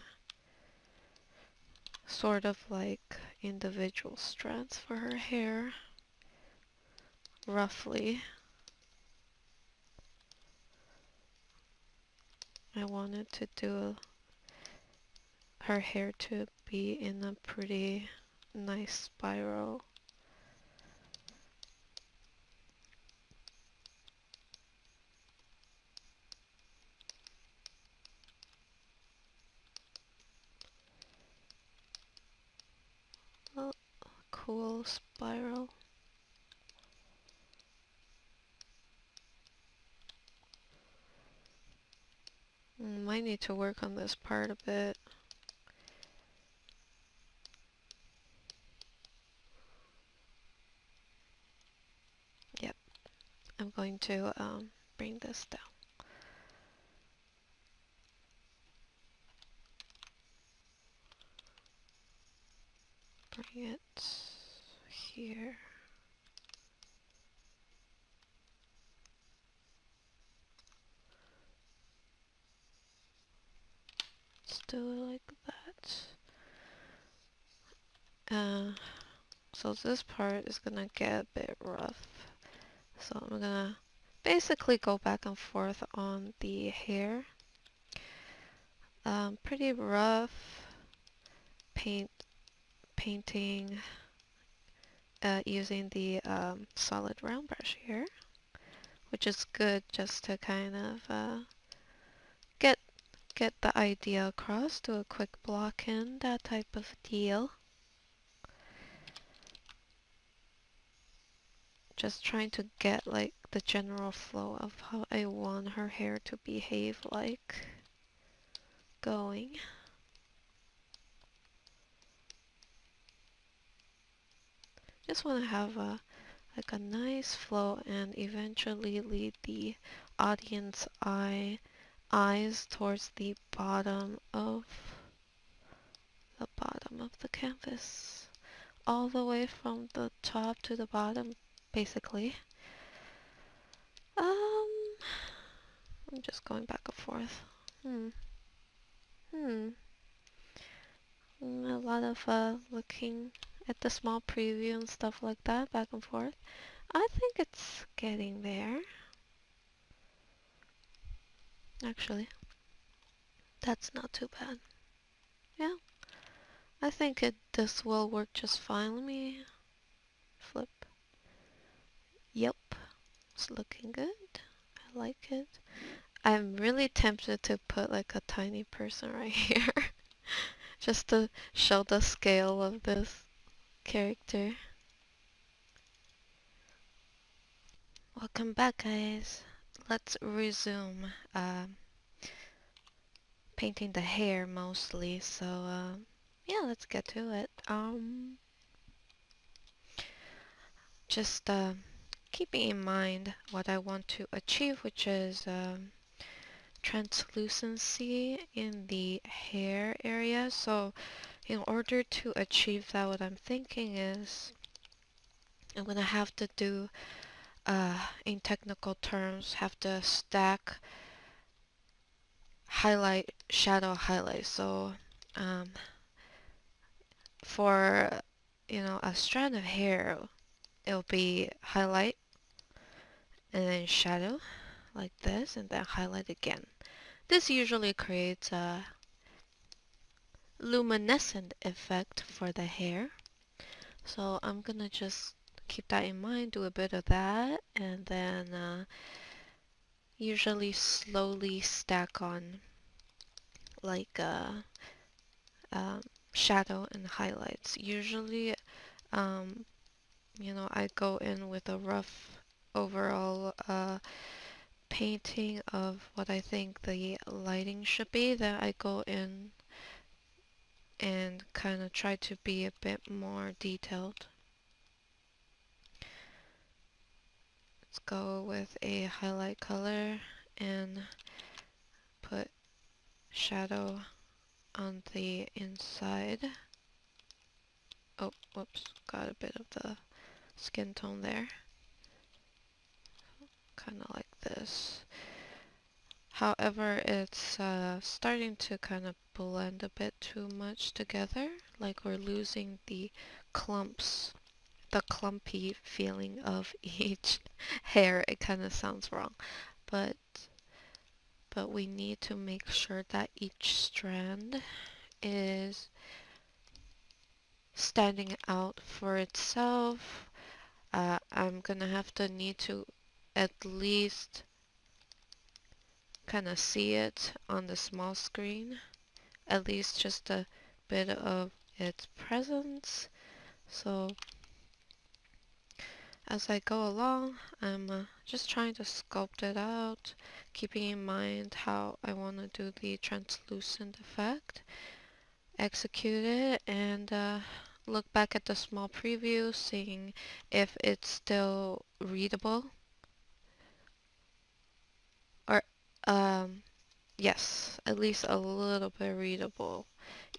sort of like individual strands for her hair, roughly. I wanted to do her hair to be in a pretty nice spiral. A cool spiral. Might need to work on this part a bit. Yep, I'm going to bring this down. Bring it here. Let's do it like that. So this part is gonna get a bit rough. So I'm gonna basically go back and forth on the hair. Pretty rough painting using the solid round brush here, which is good just to kind of get the idea across, do a quick block in, that type of deal. Just trying to get like the general flow of how I want her hair to behave like going. Just want to have like a nice flow and eventually lead the audience eyes towards the bottom of the canvas, all the way from the top to the bottom, basically. I'm just going back and forth. A lot of looking at the small preview and stuff like that, back and forth. I think it's getting there. Actually, that's not too bad. Yeah, I think this will work just fine. Let me flip. Yep, it's looking good. I like it. I'm really tempted to put like a tiny person right here just to show the scale of this character. Welcome back, guys. Let's resume painting the hair mostly. So yeah, let's get to it. Just keeping in mind what I want to achieve, which is translucency in the hair area. So in order to achieve that, what I'm thinking is I'm gonna have to do, in technical terms, have to stack highlight, shadow, highlight. So for, a strand of hair, it'll be highlight and then shadow like this, and then highlight again. This usually creates a luminescent effect for the hair. So I'm gonna just keep that in mind, do a bit of that, and then usually slowly stack on like shadow and highlights. Usually, I go in with a rough overall painting of what I think the lighting should be. Then I go in and kind of try to be a bit more detailed. Let's go with a highlight color and put shadow on the inside. Oh, whoops, got a bit of the skin tone there. Kind of like this. However, it's starting to kind of blend a bit too much together, like we're losing the clumps, the clumpy feeling of each hair. It kind of sounds wrong, but we need to make sure that each strand is standing out for itself. I'm gonna have to need to at least kind of see it on the small screen, at least just a bit of its presence. So as I go along, I'm just trying to sculpt it out, keeping in mind how I want to do the translucent effect, execute it, and look back at the small preview, seeing if it's still readable, or yes, at least a little bit readable,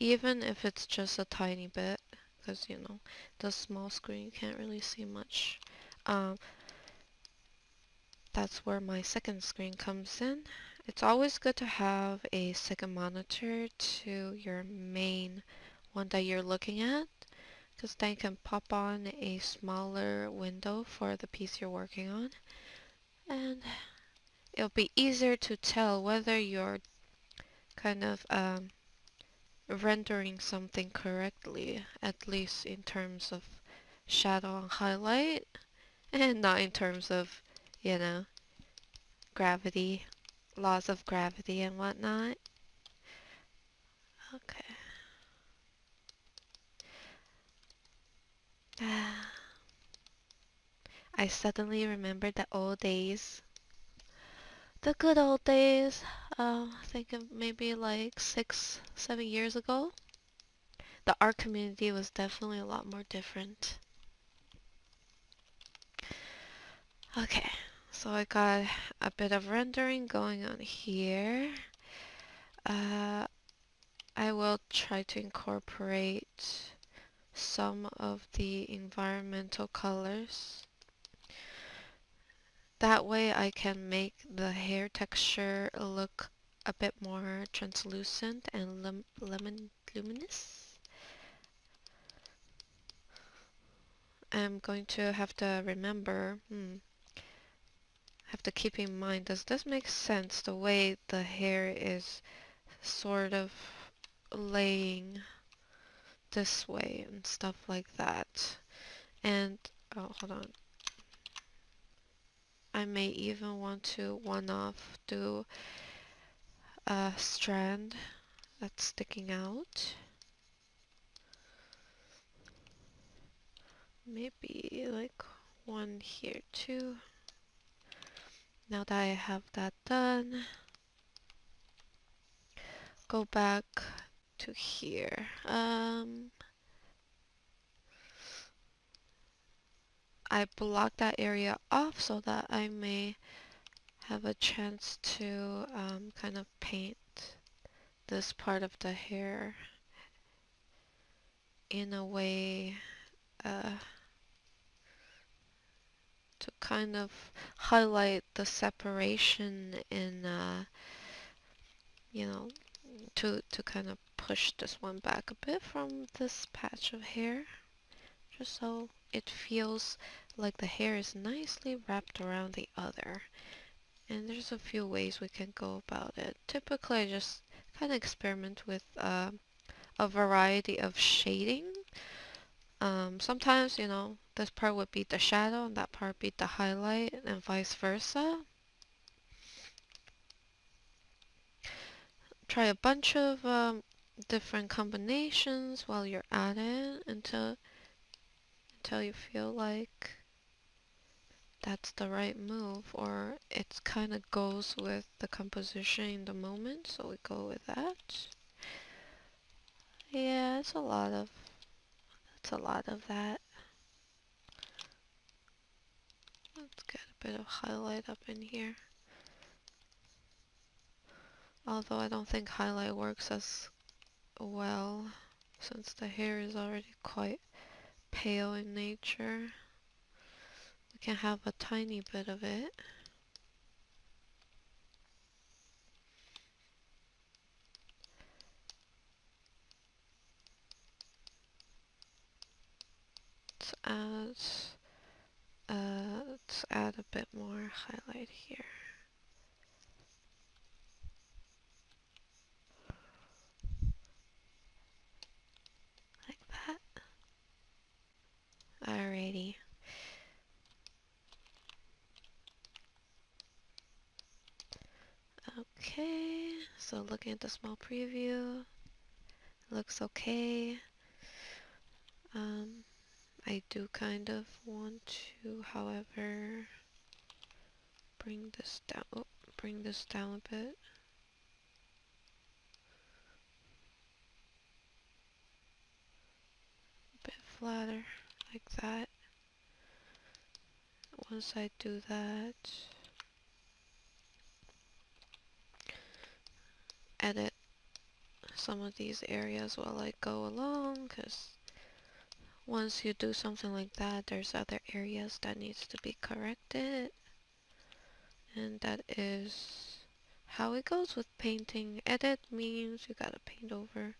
even if it's just a tiny bit, because you know, the small screen you can't really see much. Um, that's where my second screen comes in. It's always good to have a second monitor to your main one that you're looking at, because then you can pop on a smaller window for the piece you're working on, and it'll be easier to tell whether you're kind of rendering something correctly, at least in terms of shadow and highlight, and not in terms of, you know, gravity, laws of gravity and whatnot. Okay. I suddenly remembered the old days. The good old days. I think of maybe like 6, 7 years ago. The art community was definitely a lot more different. Okay, so I got a bit of rendering going on here. Uh, I will try to incorporate some of the environmental colors. That way I can make the hair texture look a bit more translucent and luminous. I'm going to have to remember, have to keep in mind, does this make sense the way the hair is sort of laying this way and stuff like that? And, oh, hold on. I may even want to one-off do a strand that's sticking out. Maybe like one here too. Now that I have that done, go back to here. I block that area off so that I may have a chance to kind of paint this part of the hair in a way to kind of highlight the separation in, you know, to kind of push this one back a bit from this patch of hair, just so it feels like the hair is nicely wrapped around the other. And there's a few ways we can go about it. Typically, I just kind of experiment with a variety of shading. Sometimes, you know, this part would be the shadow and that part be the highlight and vice versa. Try a bunch of different combinations while you're at it until you feel like that's the right move, or it kind of goes with the composition in the moment, so we go with that. Yeah, it's a lot of that. Let's get a bit of highlight up in here. Although I don't think highlight works as well, since the hair is already quite pale in nature. We can have a tiny bit of it. Let's let's add a bit more highlight here. Like that. Alrighty. Okay, so looking at the small preview, looks okay. I do kind of want to, however, bring this down. Oh, bring this down a bit. A bit flatter, like that. Once I do that, edit some of these areas while I go along, because once you do something like that, there's other areas that needs to be corrected. And that is how it goes with painting. Edit means you gotta paint over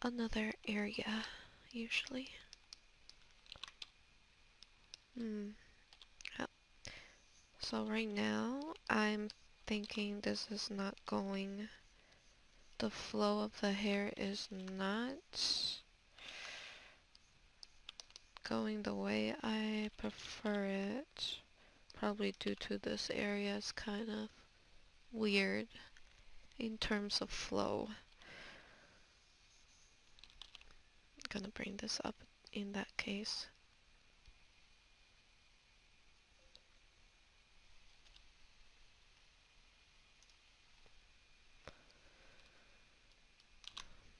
another area, usually. Yeah. So right now, I'm thinking this is not going, the flow of the hair is not going the way I prefer it. Probably due to this area is kind of weird in terms of flow. I'm gonna bring this up in that case.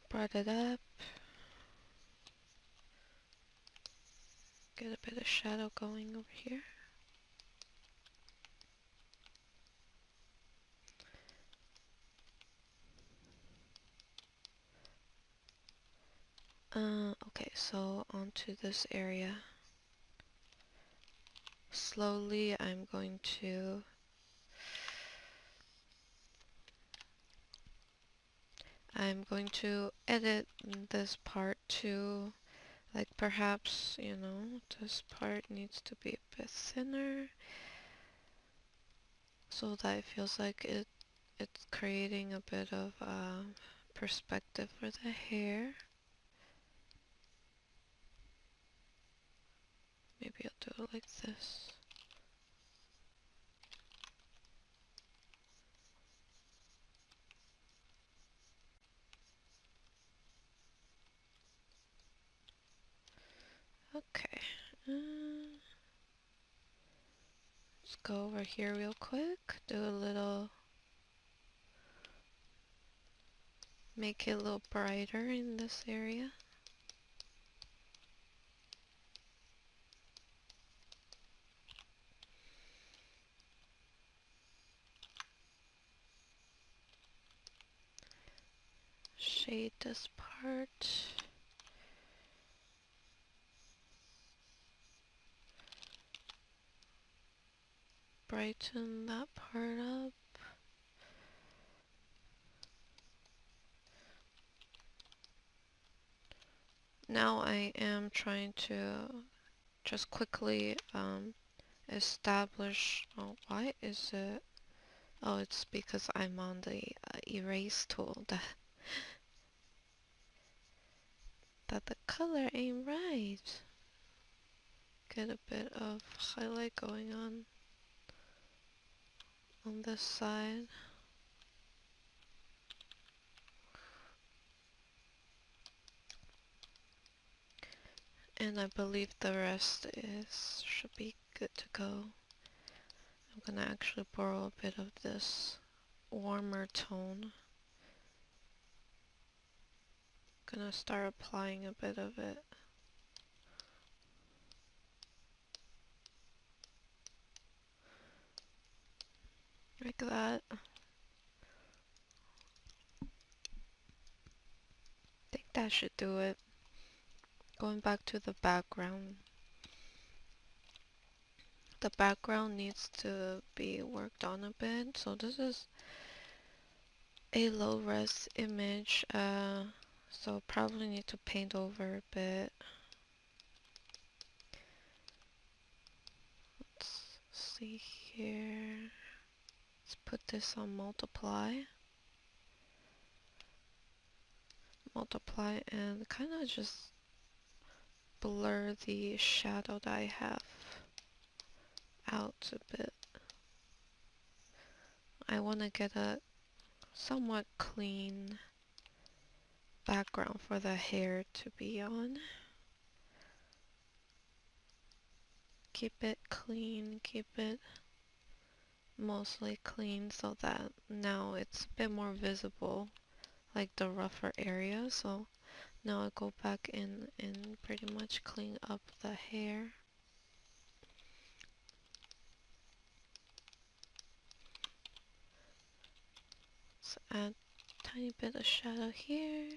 Brought it up. Get a bit of shadow going over here. Okay, so onto this area. Slowly, I'm going to edit this part too. Like perhaps, you know, this part needs to be a bit thinner so that it feels like it's creating a bit of perspective for the hair. Maybe I'll do it like this. Okay. Let's go over here real quick. Do a little, make it a little brighter in this area. Shade this part. Brighten that part up. Now I am trying to just quickly establish, oh, why is it, oh, it's because I'm on the erase tool that the color ain't right. Get a bit of highlight going on this side. And I believe the rest should be good to go. I'm gonna actually borrow a bit of this warmer tone. Gonna start applying a bit of it. Like that. I think that should do it. Going back to the background. The background needs to be worked on a bit. So this is a low res image. So probably need to paint over a bit. Let's see here. Let's put this on multiply. Multiply and kind of just blur the shadow that I have out a bit. I want to get a somewhat clean background for the hair to be on. Keep it clean, keep it mostly clean so that now it's a bit more visible, like the rougher area. So now I go back in and pretty much clean up the hair. So add a tiny bit of shadow here.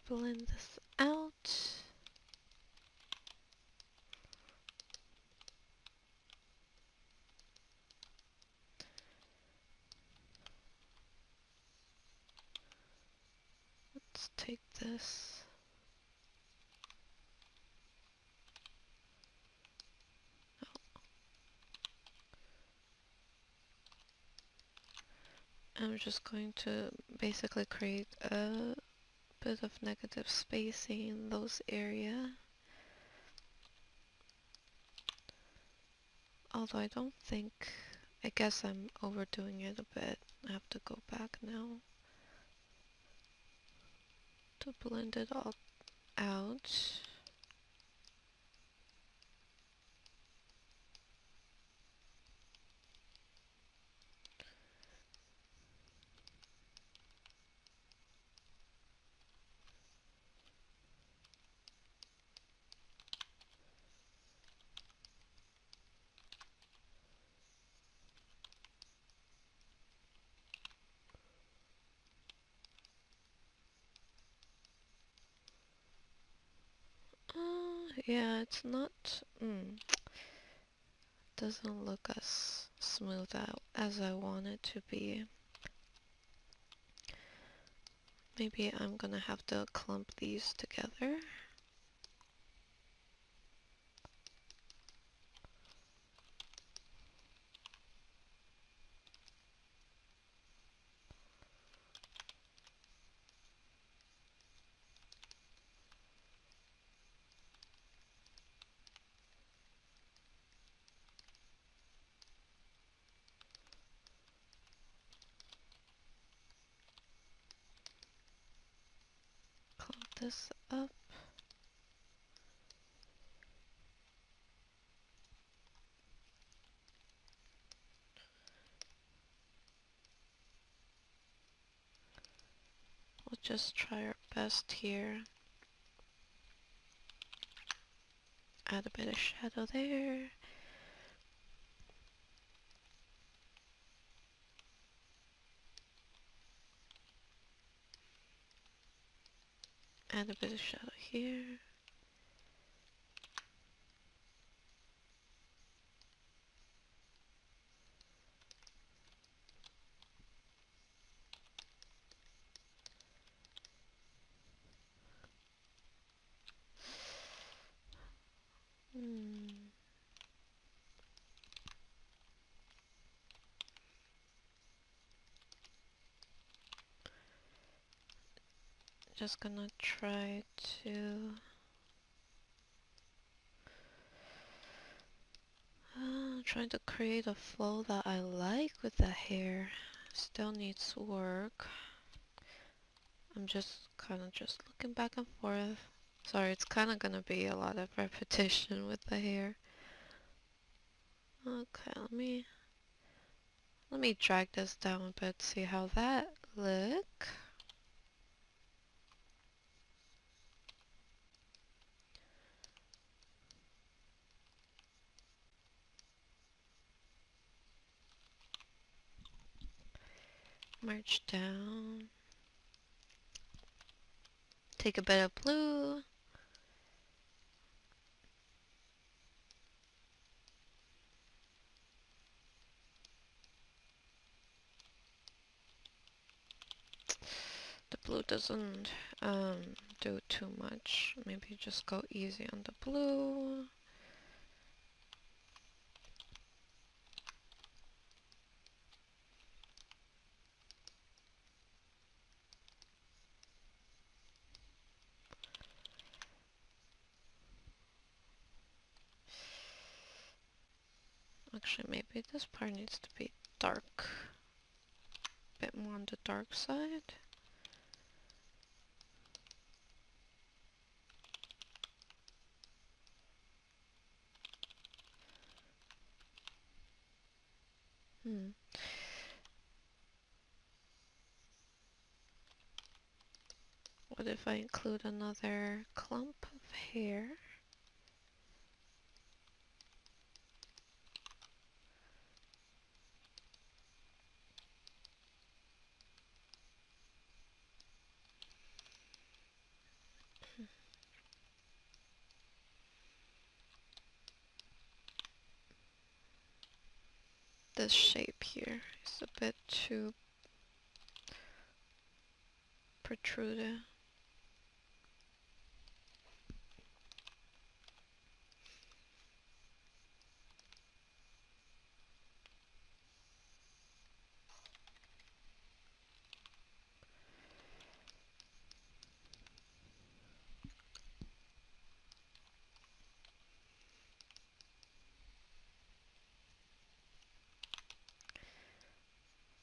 Blend this out. Let's take this. I'm just going to basically create a bit of negative spacing in those areas. Although I don't think, I guess I'm overdoing it a bit. I have to go back now to blend it all out. Yeah, it's not, doesn't look as smooth out as I want it to be. Maybe I'm gonna have to clump these together. Clump this up. We'll just try our best here. Add a bit of shadow there. Add a bit of shadow here. Just gonna try to trying to create a flow that I like with the hair. Still needs work. I'm just kind of just looking back and forth. Sorry, it's kind of gonna be a lot of repetition with the hair. Okay, let me drag this down a bit, see how that look. March down. Take a bit of blue. The blue doesn't do too much. Maybe just go easy on the blue. Actually, maybe this part needs to be dark. A bit more on the dark side. Hmm. What if I include another clump of hair? This shape here is a bit too protruded.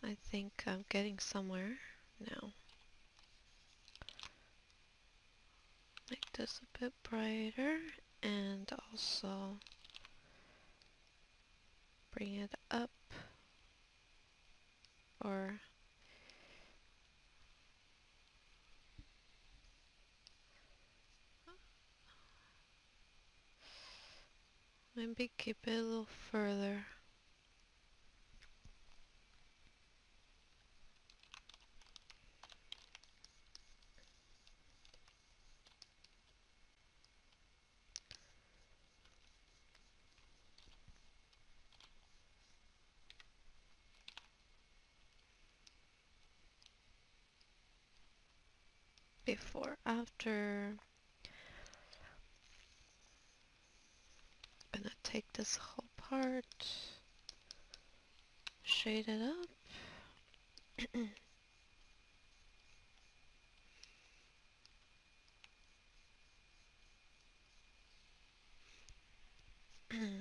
I think I'm getting somewhere now. Make this a bit brighter and also bring it up, or maybe keep it a little further. Before, after, I'm gonna take this whole part, shade it up,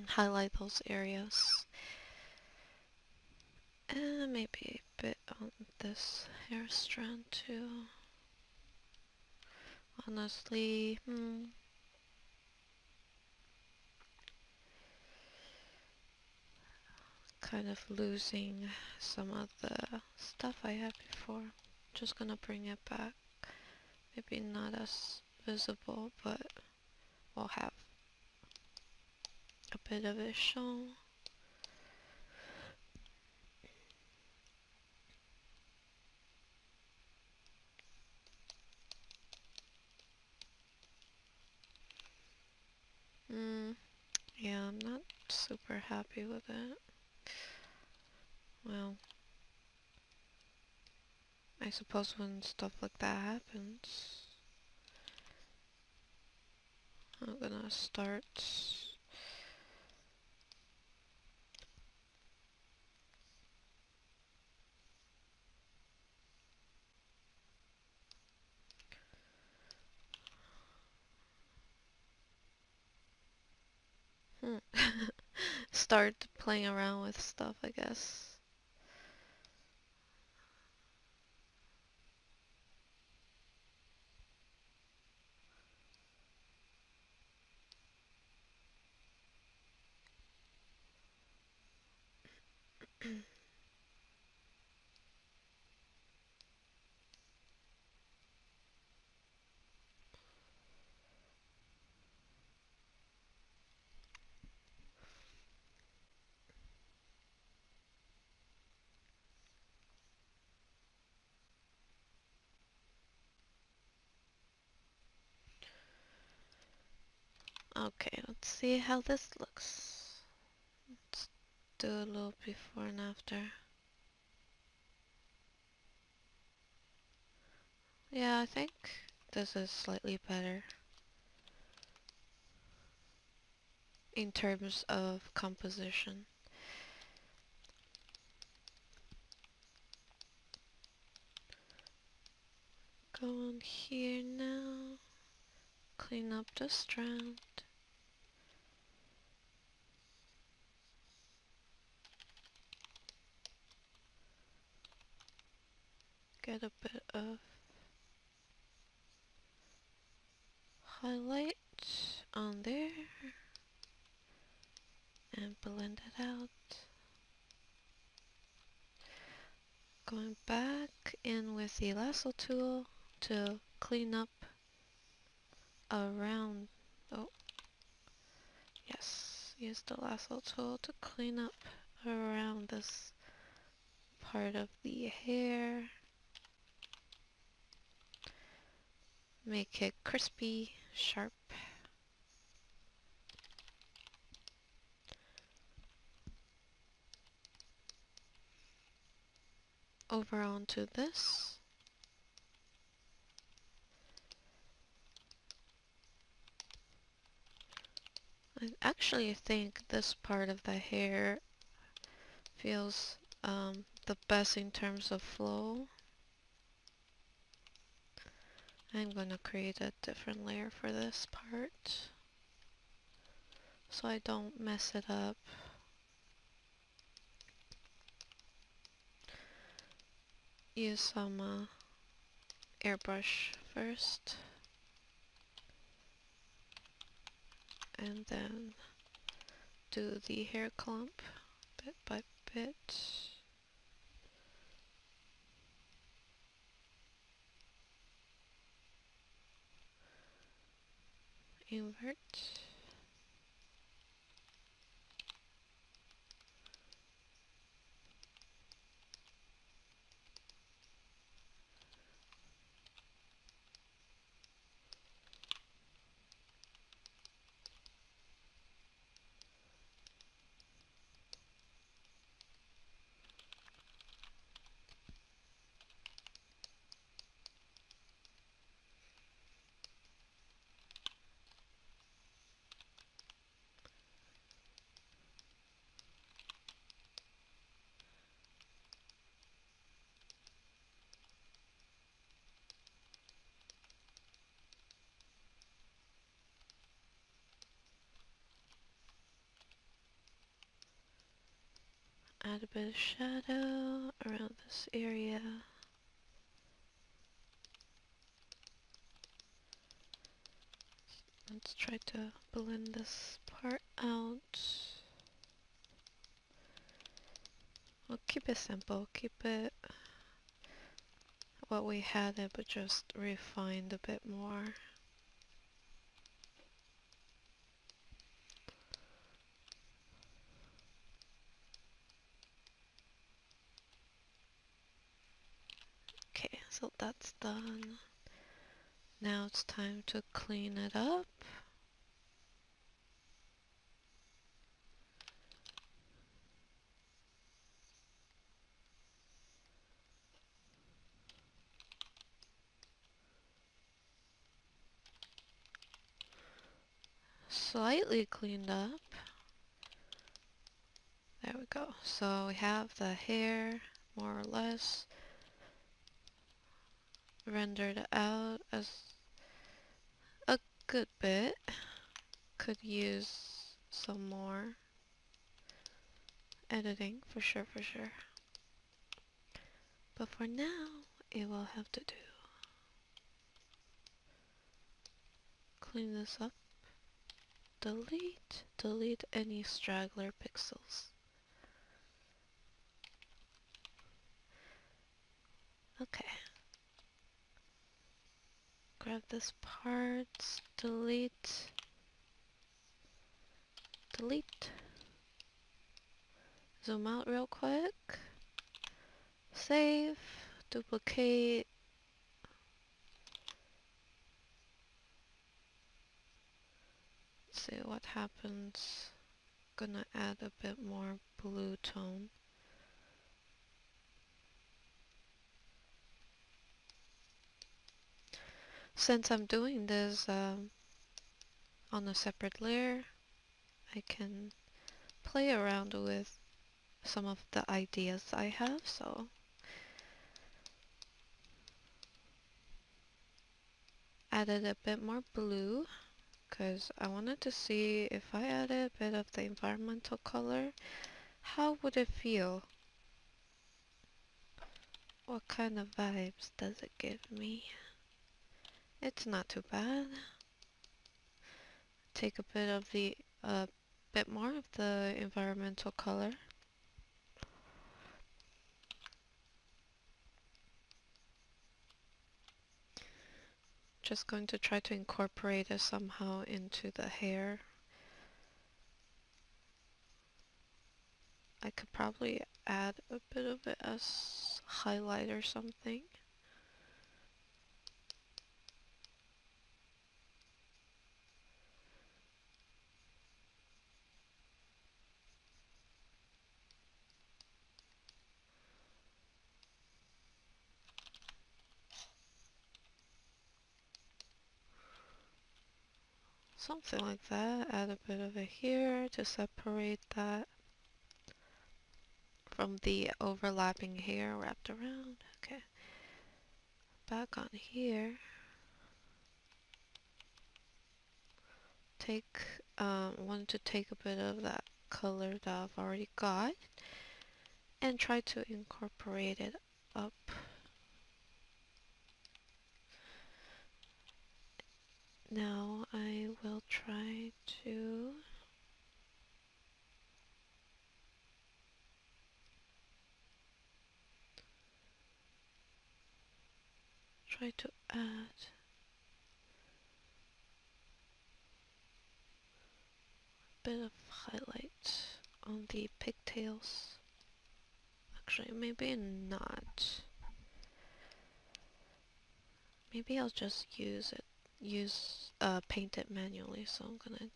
highlight those areas, and maybe a bit on this hair strand too. Honestly, kind of losing some of the stuff I had before. Just gonna bring it back. Maybe not as visible, but we'll have a bit of it shown. Yeah, I'm not super happy with it. Well, I suppose when stuff like that happens, I'm gonna start start playing around with stuff, I guess. Okay, let's see how this looks. Let's do a little before and after. Yeah, I think this is slightly better in terms of composition. Go on here now, clean up the strand. Get a bit of highlight on there and blend it out. Going back in with the lasso tool to clean up around, oh yes, use the lasso tool to clean up around this part of the hair. Make it crispy, sharp. Over onto this. I actually think this part of the hair feels the best in terms of flow. I'm gonna create a different layer for this part so I don't mess it up. Use some airbrush first and then do the hair clump bit by bit. Invert. Add a bit of shadow around this area. Let's try to blend this part out. We'll keep it simple, keep it what we had it, but just refined a bit more. Okay, so that's done. Now it's time to clean it up. Slightly cleaned up. There we go. So we have the hair, more or less, rendered out as a good bit. Could use some more editing, for sure, for sure. But for now, it will have to do. Clean this up. Delete any straggler pixels. Okay. Grab this part, delete, delete. Zoom out real quick. Save, duplicate. See what happens. Gonna add a bit more blue tone. Since I'm doing this on a separate layer, I can play around with some of the ideas I have, so added a bit more blue because I wanted to see if I added a bit of the environmental color, how would it feel? What kind of vibes does it give me? It's not too bad. Take a bit of the, bit more of the environmental color. Just going to try to incorporate it somehow into the hair. I could probably add a bit of it as highlight or something. Something like that. Add a bit of it here to separate that from the overlapping hair wrapped around. Okay. Back on here. Want to take a bit of that color that I've already got and try to incorporate it up. Now I will try to add a bit of highlight on the pigtails. Actually, maybe not. Maybe I'll just paint it manually, so I'm gonna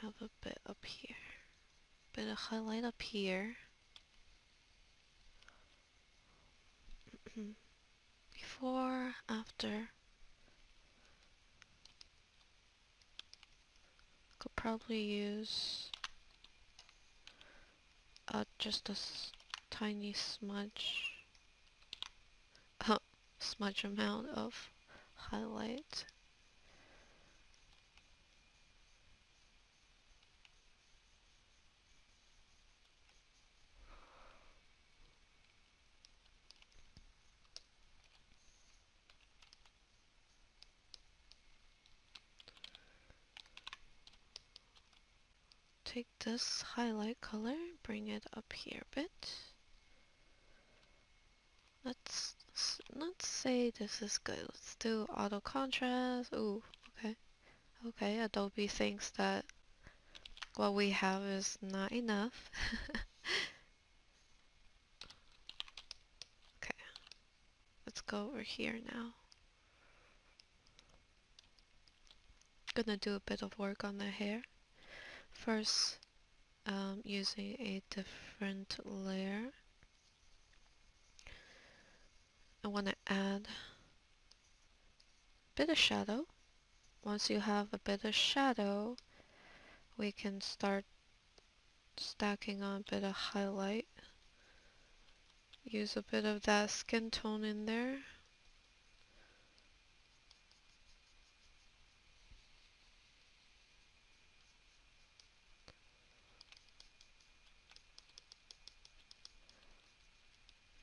have a bit up here. Bit of highlight up here. Before, after. Could probably use just a tiny smudge, smudge amount of highlight. Take this highlight color, bring it up here a bit. Let's say this is good. Let's do auto contrast. Ooh, okay. Okay, Adobe thinks that what we have is not enough. Okay, let's go over here now. Gonna do a bit of work on the hair. First, using a different layer. I want to add a bit of shadow. Once you have a bit of shadow, we can start stacking on a bit of highlight. Use a bit of that skin tone in there.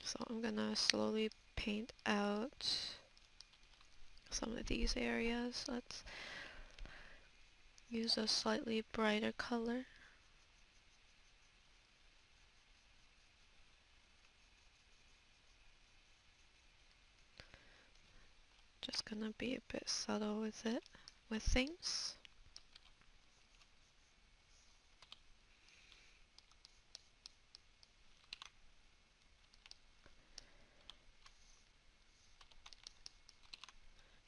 So I'm gonna slowly paint out some of these areas. Let's use a slightly brighter color. Just gonna be a bit subtle with it, with things.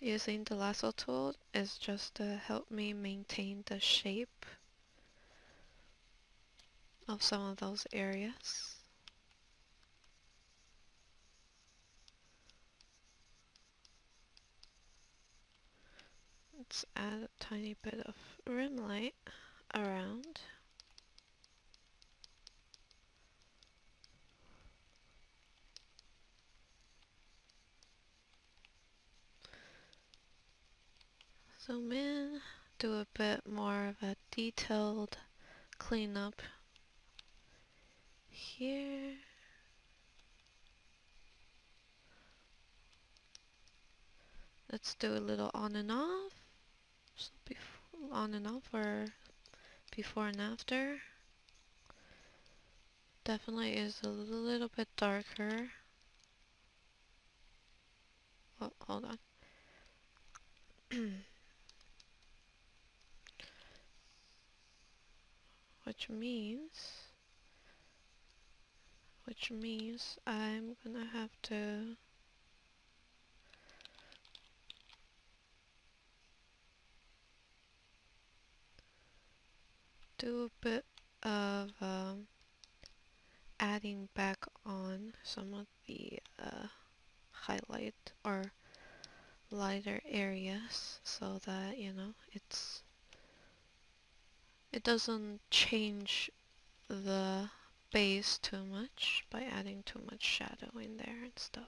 Using the lasso tool is just to help me maintain the shape of some of those areas. Let's add a tiny bit of rim light around. Zoom in, do a bit more of a detailed cleanup here. Let's do a little on and off. So on and off or before and after. Definitely is a little bit darker. Oh, hold on. which means I'm gonna have to do a bit of adding back on some of the highlight or lighter areas so that, you know, it doesn't change the base too much by adding too much shadow in there and stuff.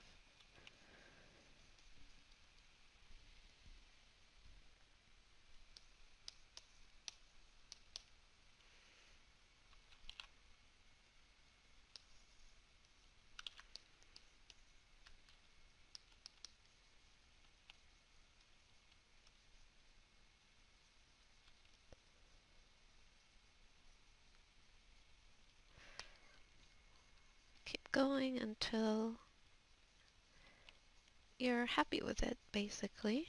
Keep going until you're happy with it, basically.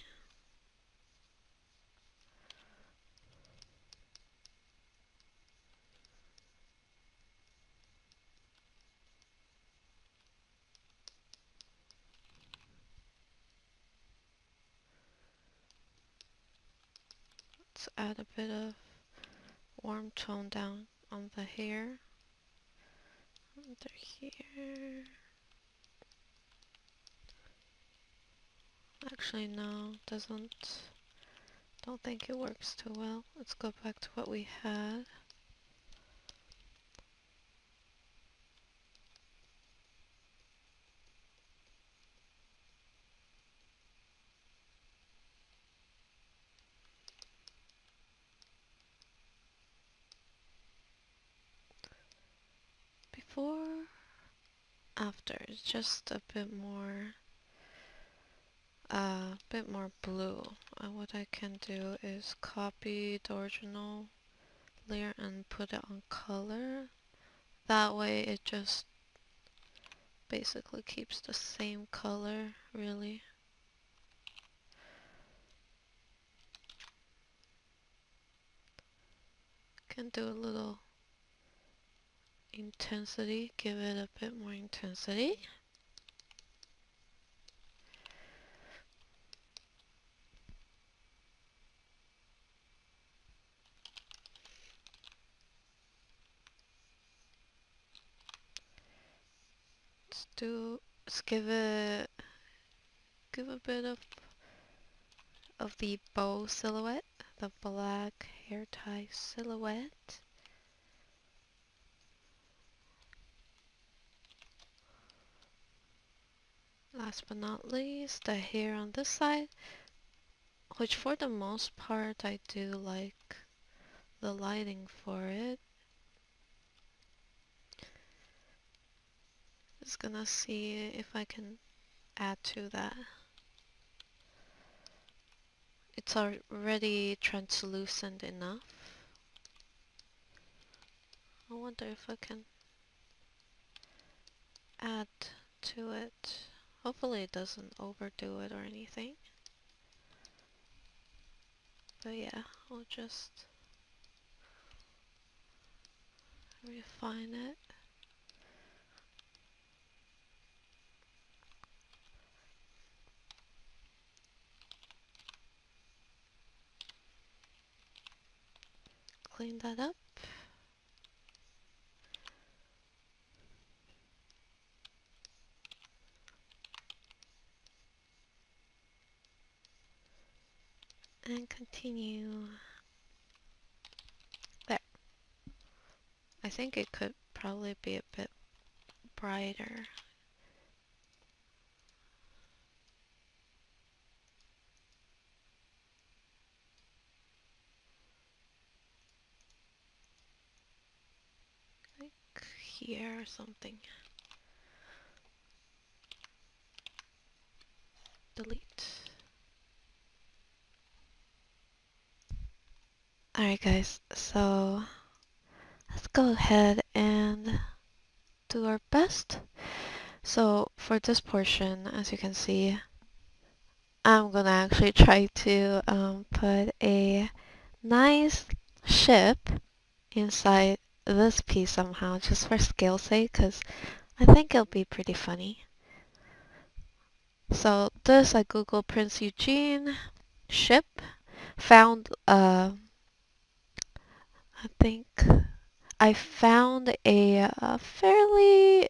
Let's add a bit of warm tone down on the hair. Under here. Actually, no, don't think it works too well. Let's go back to what we had. Before, after, it's just a bit more blue. What I can do is copy the original layer and put it on color. That way it just basically keeps the same color, really. Can do a little intensity, give it a bit more intensity. Let's give a bit of the bow silhouette, the black hair tie silhouette. Last but not least, the hair on this side, which for the most part I do like the lighting for it. Just gonna see if I can add to that. It's already translucent enough. I wonder if I can add to it. Hopefully it doesn't overdo it or anything. But yeah, we'll just refine it. Clean that up. And continue. There. I think it could probably be a bit brighter. Like here or something. Delete. Alright guys, so let's go ahead and do our best. So for this portion, as you can see, I'm gonna actually try to put a nice ship inside this piece somehow, just for scale's sake, because I think it'll be pretty funny. So this, I Googled Prinz Eugen ship, found, I think I found a fairly,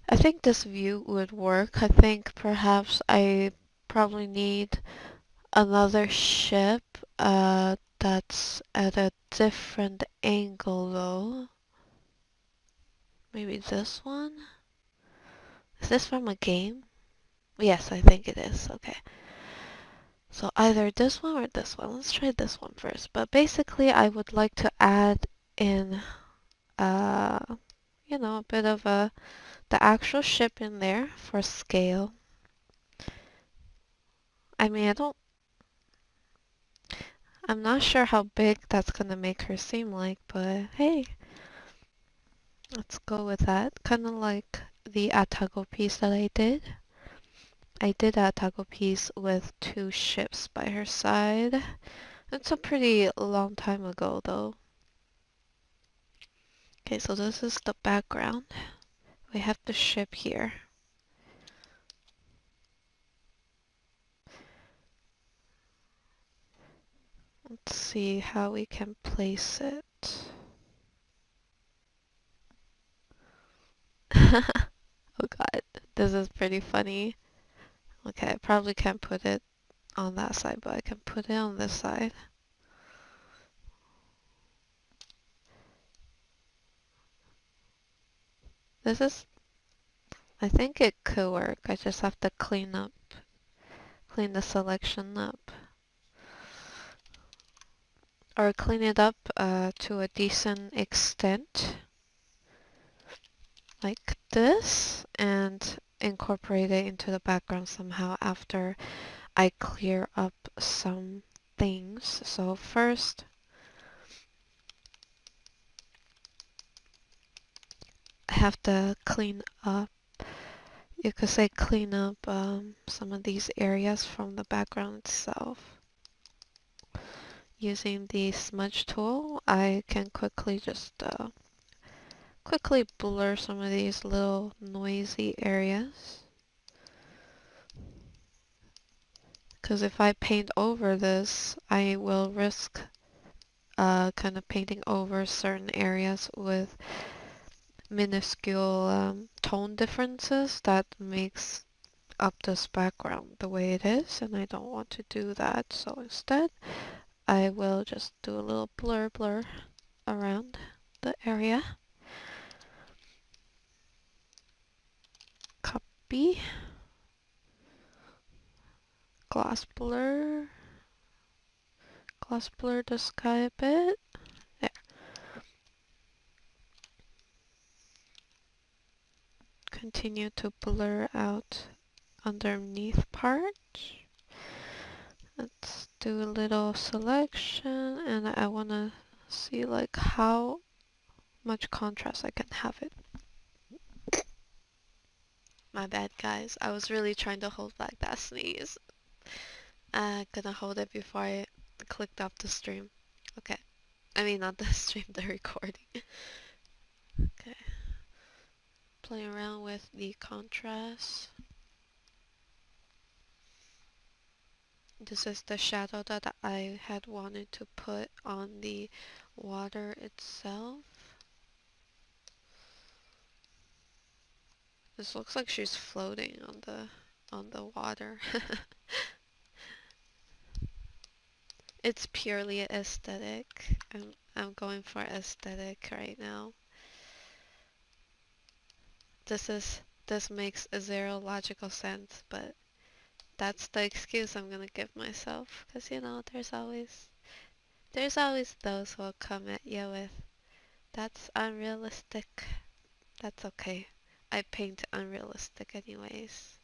I think this view would work. I think perhaps I probably need another ship that's at a different angle though. Maybe this one? Is this from a game? Yes, I think it is. Okay. So either this one or this one. Let's try this one first. But basically I would like to add in uh a bit of the actual ship in there for scale. I mean, I'm not sure how big that's gonna make her seem like, but hey, let's go with that. Kind of like the Atago piece that I did. I did a Atago piece with two ships by her side. It's a pretty long time ago though. Okay, so this is the background. We have the ship here. Let's see how we can place it. Oh god, this is pretty funny. Okay, I probably can't put it on that side, but I can put it on this side. This is, I think it could work. I just have to clean the selection up. Or clean it up to a decent extent. Like this. And incorporate it into the background somehow after I clear up some things. So first, I have to clean up, you could say clean up some of these areas from the background itself. Using the smudge tool, I can quickly blur some of these little noisy areas. Because if I paint over this, I will risk kind of painting over certain areas with minuscule tone differences that makes up this background the way it is, and I don't want to do that. So instead, I will just do a little blur around the area. Copy. Gloss blur. Gloss blur the sky a bit. There. Continue to blur out underneath part. Let's do a little selection, and I want to see like how much contrast I can have it. My bad, guys. I was really trying to hold back that sneeze. I'm gonna hold it before I clicked off the stream. Okay. I mean, not the stream, the recording. Okay. Play around with the contrast. This is the shadow that I had wanted to put on the water itself. This looks like she's floating on the water. It's purely aesthetic. I'm going for aesthetic right now. This makes zero logical sense, but that's the excuse I'm gonna give myself, because there's always those who will come at you with, that's unrealistic. That's okay. I paint unrealistic anyways.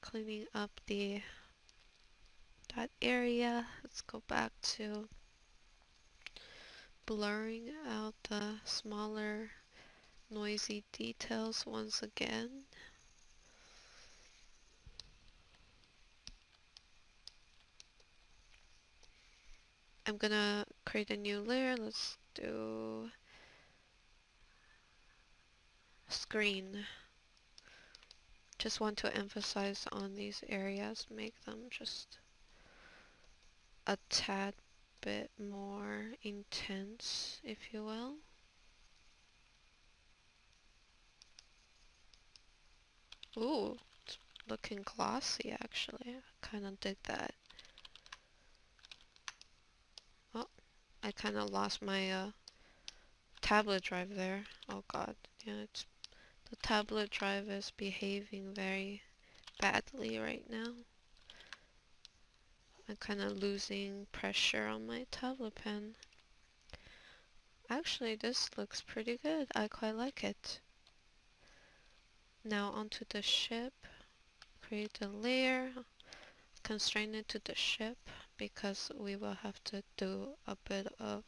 Cleaning up that area. Let's go back to blurring out the smaller noisy details once again. I'm gonna create a new layer. Let's do screen. Just want to emphasize on these areas, make them just a tad bit more intense, if you will. Ooh, it's looking glossy actually. I kind of dig that. Oh, I kind of lost my tablet drive there. Oh god, yeah, the tablet drive is behaving very badly right now. I'm kind of losing pressure on my tablet pen. Actually, this looks pretty good. I quite like it. Now onto the ship. Create a layer. Constrain it to the ship because we will have to do a bit of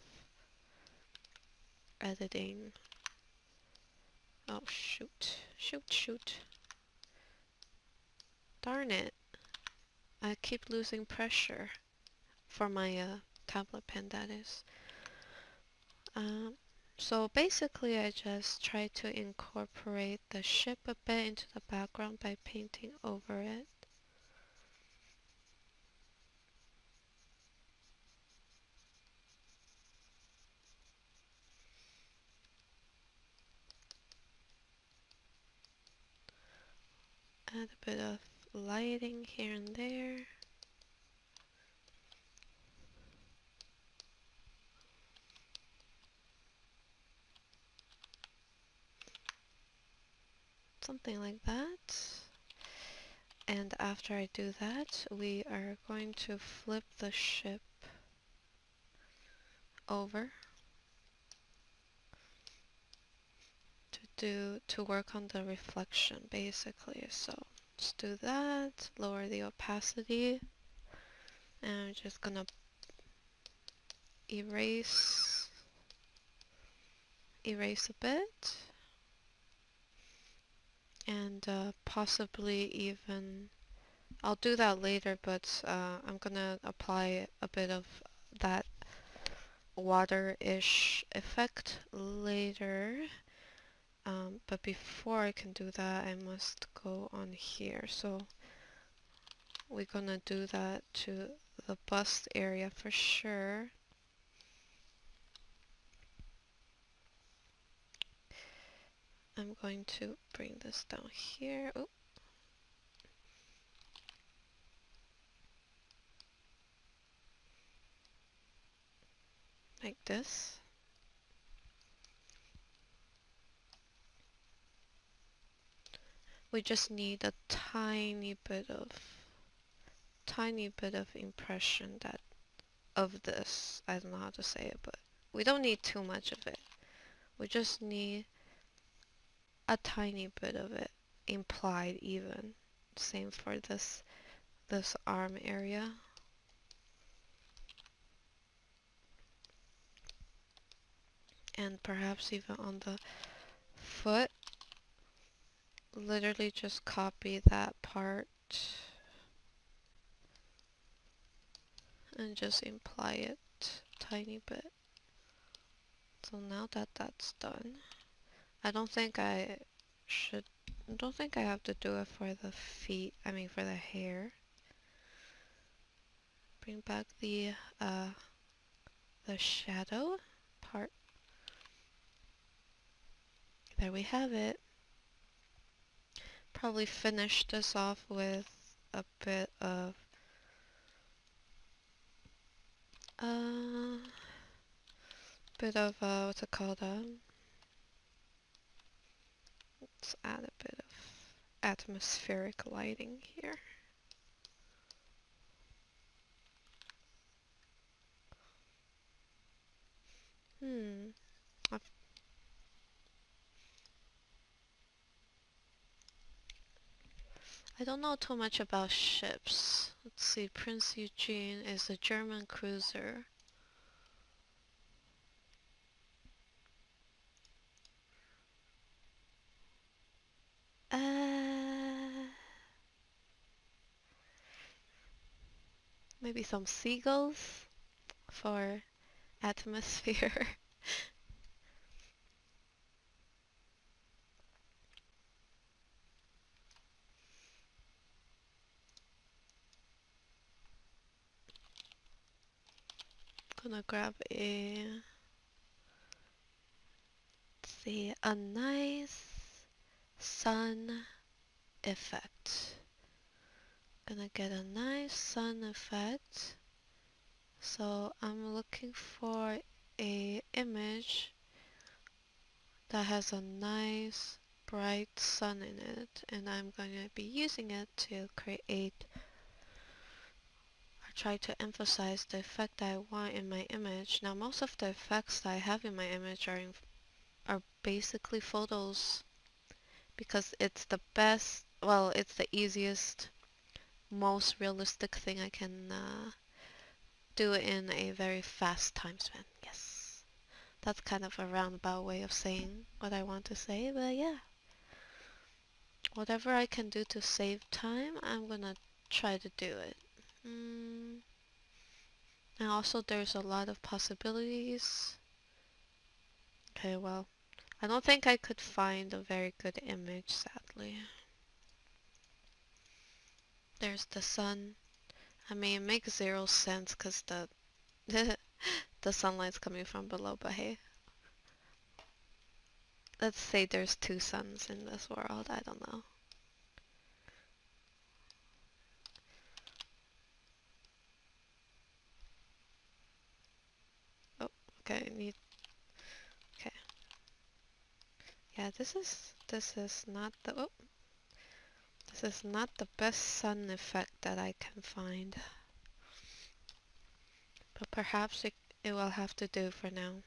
editing. Oh shoot. Shoot. Darn it. I keep losing pressure for my tablet pen, that is. Um, so basically I just try to incorporate the ship a bit into the background by painting over it. Add a bit of lighting here and there. Something like that. And after I do that, we are going to flip the ship over to work on the reflection basically. So let's do that, lower the opacity, and I'm just gonna erase a bit, and possibly even I'll do that later, but I'm gonna apply a bit of that water-ish effect later. But before I can do that, I must go on here. So we're gonna do that to the bust area for sure. I'm going to bring this down here. Oop. Like this. We just need a tiny bit of impression that of this. I don't know how to say it, but we don't need too much of it. We just need a tiny bit of it implied even. Same for this arm area. And perhaps even on the foot. Literally just copy that part and just imply it a tiny bit. So now that that's done, I don't think I have to do it for the feet, for the hair. Bring back the shadow part. There we have it. Probably finish this off with a bit of what's it called? Let's add a bit of atmospheric lighting here. I don't know too much about ships. Let's see, Prinz Eugen is a German cruiser. Maybe some seagulls? for atmosphere. Gonna grab a nice sun effect. Gonna get a nice sun effect. So I'm looking for a image that has a nice bright sun in it, and I'm going to be using it to create or try to emphasize the effect I want in my image. Now most of the effects that I have in my image are basically photos because it's the best, well, it's the easiest, most realistic thing I can do in a very fast time span. Yes. That's kind of a roundabout way of saying what I want to say, but yeah. Whatever I can do to save time, I'm gonna try to do it. And also there's a lot of possibilities. Okay, well, I don't think I could find a very good image, sadly. There's the sun. I mean, it makes zero sense because the sunlight's coming from below, but hey. Let's say there's two suns in this world, I don't know. Oh, okay, okay. Yeah, this is not the best sun effect that I can find. But perhaps it will have to do for now.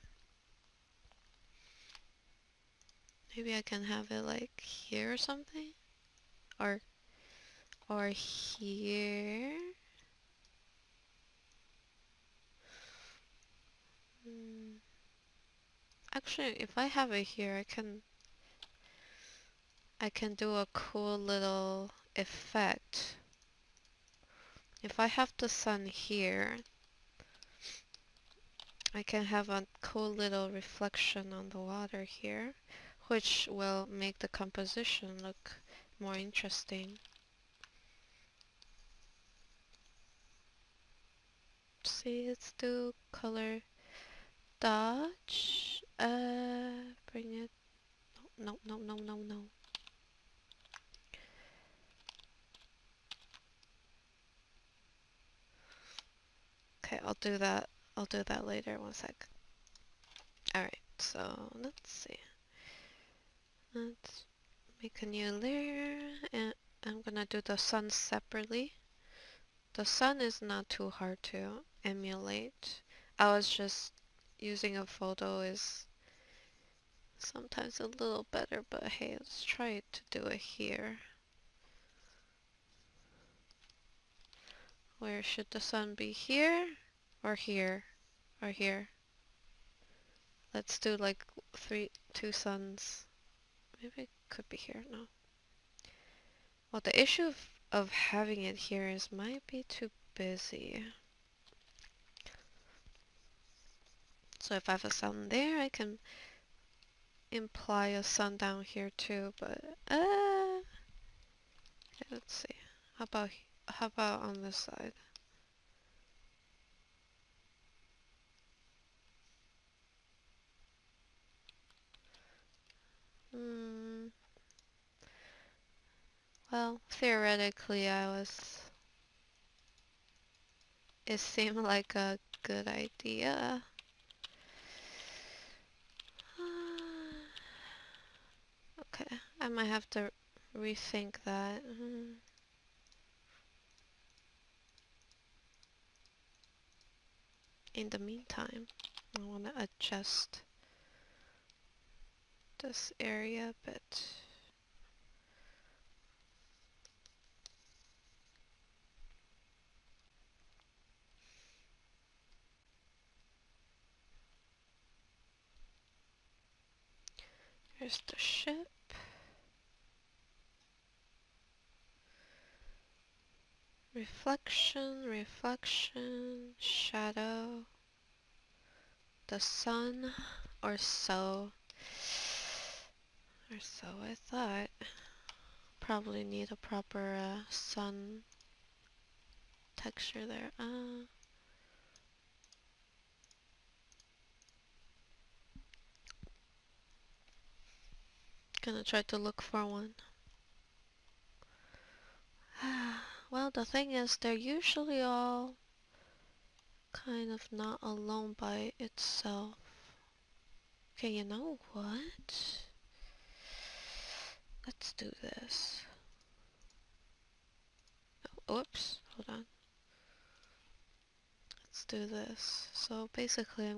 Maybe I can have it like here or something? Or here? Hmm. Actually, if I have it here, I can do a cool little effect. If I have the sun here, I can have a cool little reflection on the water here, which will make the composition look more interesting. See, let's do color dodge. Bring it. No, no, no, no, no, no. Okay, I'll do that. I'll do that later. One sec. Alright, so let's see. Let's make a new layer, and I'm gonna do the sun separately. The sun is not too hard to emulate. I was just using a photo is sometimes a little better, but hey, let's try to do it here. Where should the sun be? Here? Or here? Or here? Let's do like two suns. Maybe it could be here, no. Well, the issue of having it here is might be too busy. So if I have a sun there, I can imply a sun down here too, but okay, let's see. How about on this side? Hmm. Well, theoretically, it seemed like a good idea. Okay, I might have to rethink that. In the meantime, I want to adjust this area a bit. Here's the ship. Reflection, reflection, shadow. the sun, or so. Or so I thought. Probably need a proper sun texture there. Gonna try to look for one. Well, the thing is, they're usually all kind of not alone by itself. Okay, you know what? Let's do this. Oh, oops, hold on. Let's do this. So basically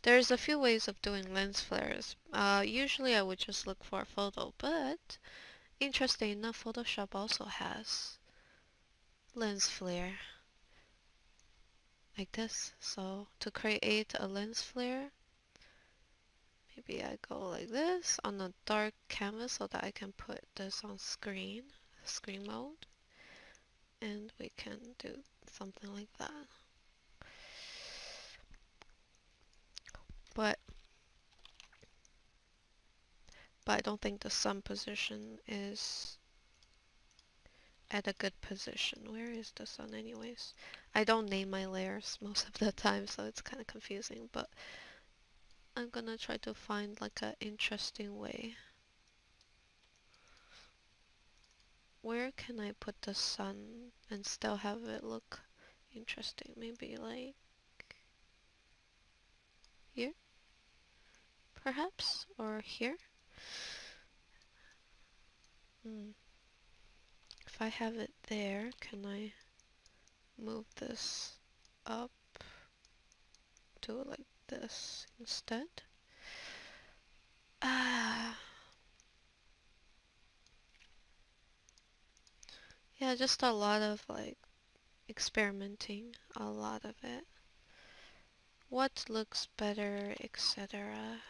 there's a few ways of doing lens flares. Usually I would just look for a photo, but interesting enough, Photoshop also has lens flare like this. So to create a lens flare, maybe I go like this on a dark canvas so that I can put this on screen mode, and we can do something like that. But I don't think the sun position is at a good position. Where is the sun anyways? I don't name my layers most of the time, so it's kind of confusing, but I'm gonna try to find like an interesting way. Where can I put the sun and still have it look interesting? Maybe like here, perhaps? Or here? If I have it there, can I move this up to like this instead? Yeah, just a lot of like experimenting, a lot of it. What looks better, etc.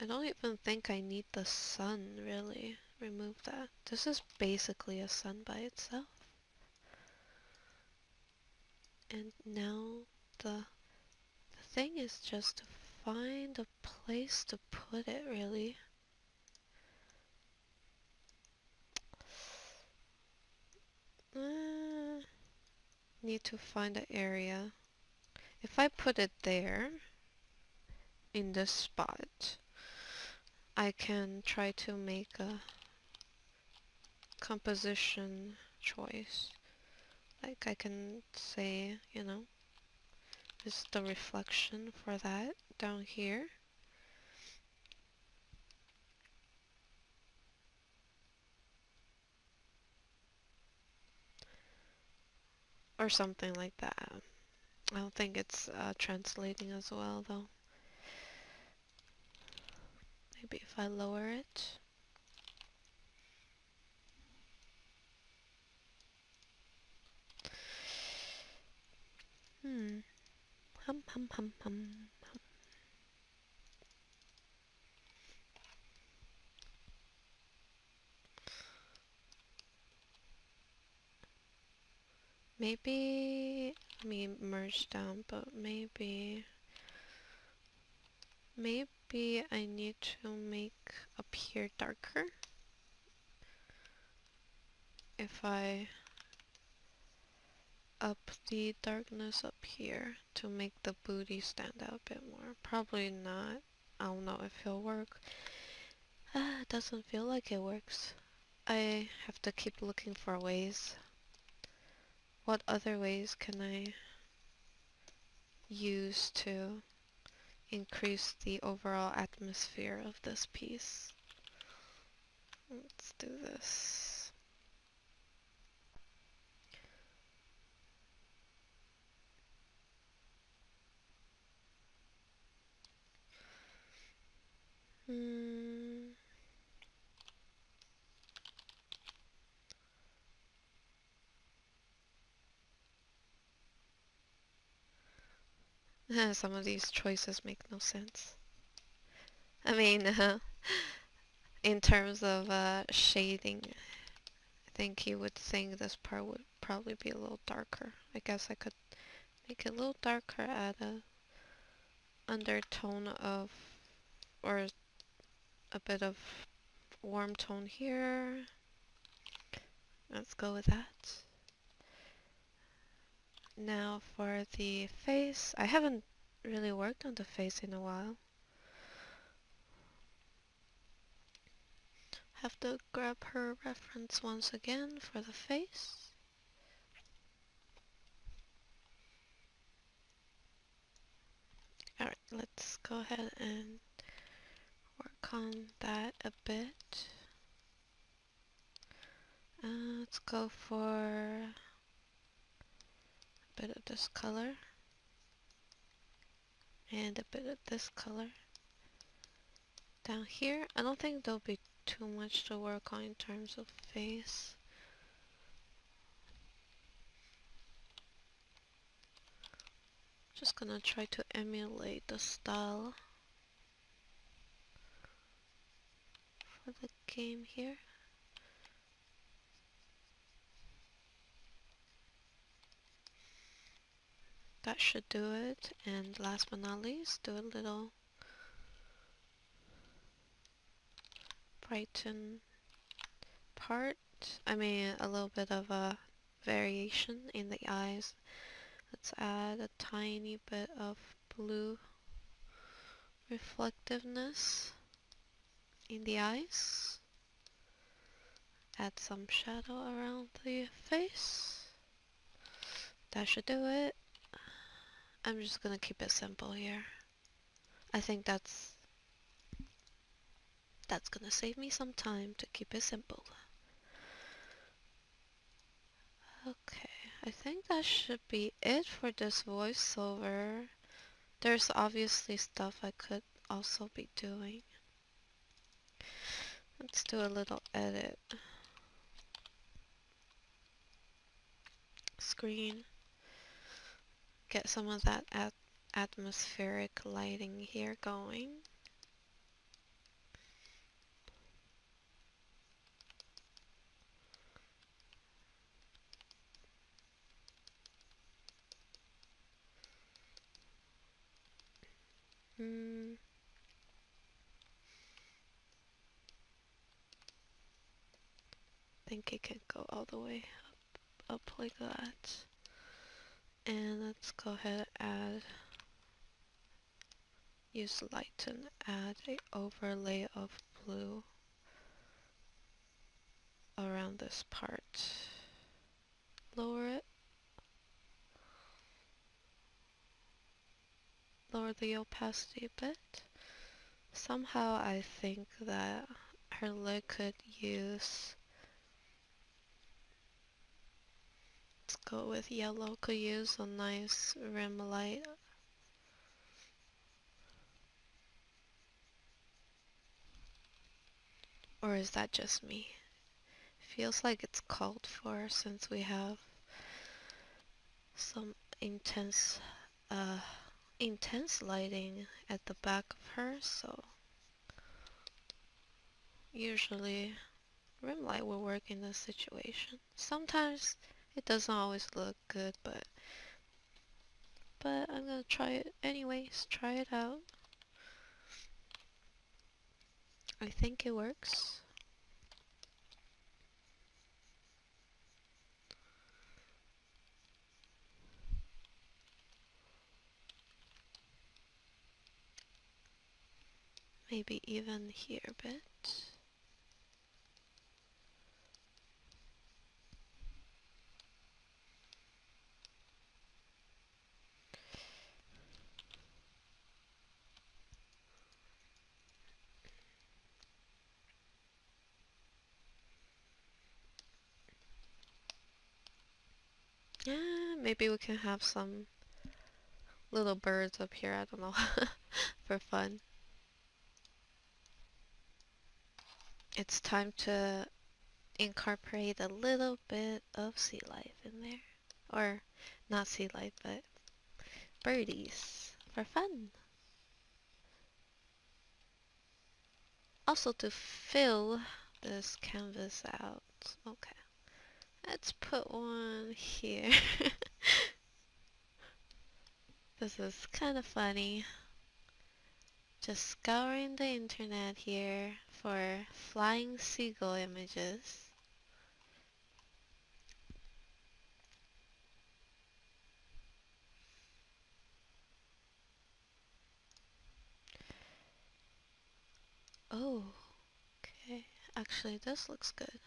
I don't even think I need the sun, really. Remove that. This is basically a sun by itself. And now the thing is just to find a place to put it, really. Need to find an area. If I put it there, in this spot, I can try to make a composition choice. Like I can say, you know, this is the reflection for that down here. Or something like that. I don't think it's translating as well though. Maybe if I lower it. Hum hum hum hum. Maybe, let me merge down, but maybe I need to make up here darker. If I up the darkness up here to make the booty stand out a bit more. Probably not. I don't know if it'll work. It doesn't feel like it works. I have to keep looking for ways. What other ways can I use to increase the overall atmosphere of this piece? Let's do this. Some of these choices make no sense. I mean, in terms of shading, I think he would think this part would probably be a little darker. I guess I could make it a little darker, add a undertone of, or a bit of warm tone here. Let's go with that. Now for the face. I haven't really worked on the face in a while. Have to grab her reference once again for the face. Alright, let's go ahead and work on that a bit. Let's go for a bit of this color and a bit of this color down here. I don't think there'll be too much to work on in terms of face. Just gonna try to emulate the style for the game here. That should do it. And last but not least, do a little brighten part. I mean, a little bit of a variation in the eyes. Let's add a tiny bit of blue reflectiveness in the eyes. Add some shadow around the face. That should do it. I'm just gonna keep it simple here. I think that's gonna save me some time to keep it simple. Okay, I think that should be it for this voiceover. There's obviously stuff I could also be doing. Let's do a little edit. Screen. Get some of that atmospheric lighting here going. Think it can go all the way up like that. And let's go ahead and use lighten, add a overlay of blue around this part. Lower it. Lower the opacity a bit. Somehow I think that her lid could use, let's go with yellow, could use a nice rim light. Or is that just me? Feels like it's called for since we have some intense lighting at the back of her, so usually rim light will work in this situation. Sometimes it doesn't always look good, but I'm gonna try it anyways, try it out. I think it works. Maybe even here a bit. Yeah, maybe we can have some little birds up here, I don't know, for fun. It's time to incorporate a little bit of sea life in there. Or, not sea life, but birdies for fun. Also to fill this canvas out. Okay. Let's put one here. This is kind of funny. Just scouring the internet here for flying seagull images. Oh, okay. Actually, this looks good.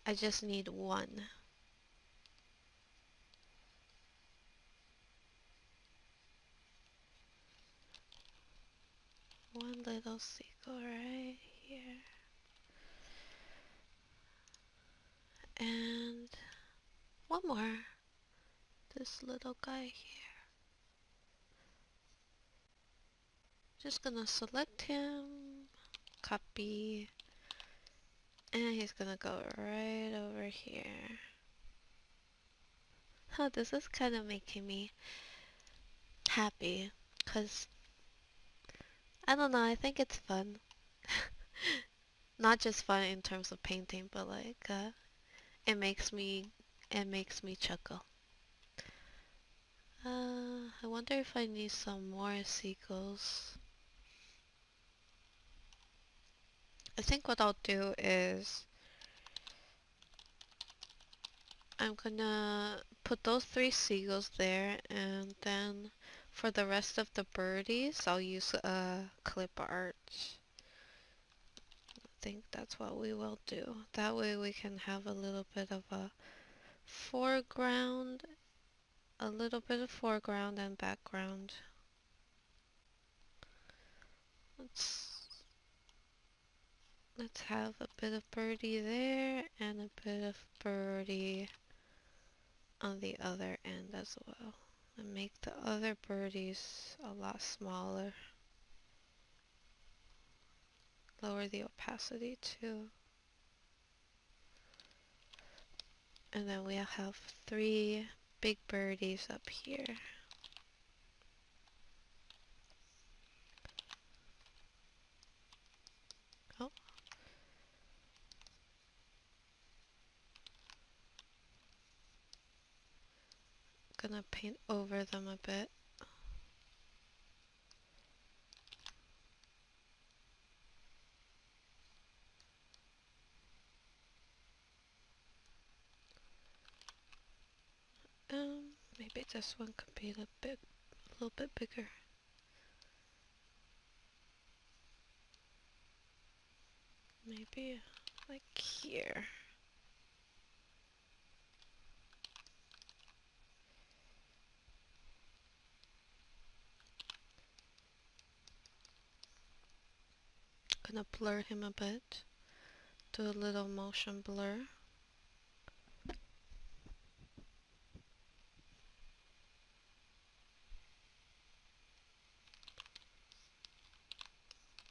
I just need one. One little seagull right here. And one more. This little guy here. Just gonna select him. Copy. And he's gonna go right over here. Oh, this is kind of making me happy. Because, I don't know, I think it's fun. Not just fun in terms of painting, but like, it makes me, it makes me chuckle. I wonder if I need some more seagulls. I think what I'll do is I'm gonna put those 3 seagulls there, and then for the rest of the birdies, I'll use clip art. I think that's what we will do. That way we can have a little bit of a foreground, a little bit of foreground and background. Let's have a bit of birdie there and a bit of birdie on the other end as well. And make the other birdies a lot smaller. Lower the opacity too. And then we'll have 3 big birdies up here. Oh. Gonna paint over them a bit. Maybe this one could be a little bit bigger. Maybe like here. Gonna blur him a bit. Do a little motion blur.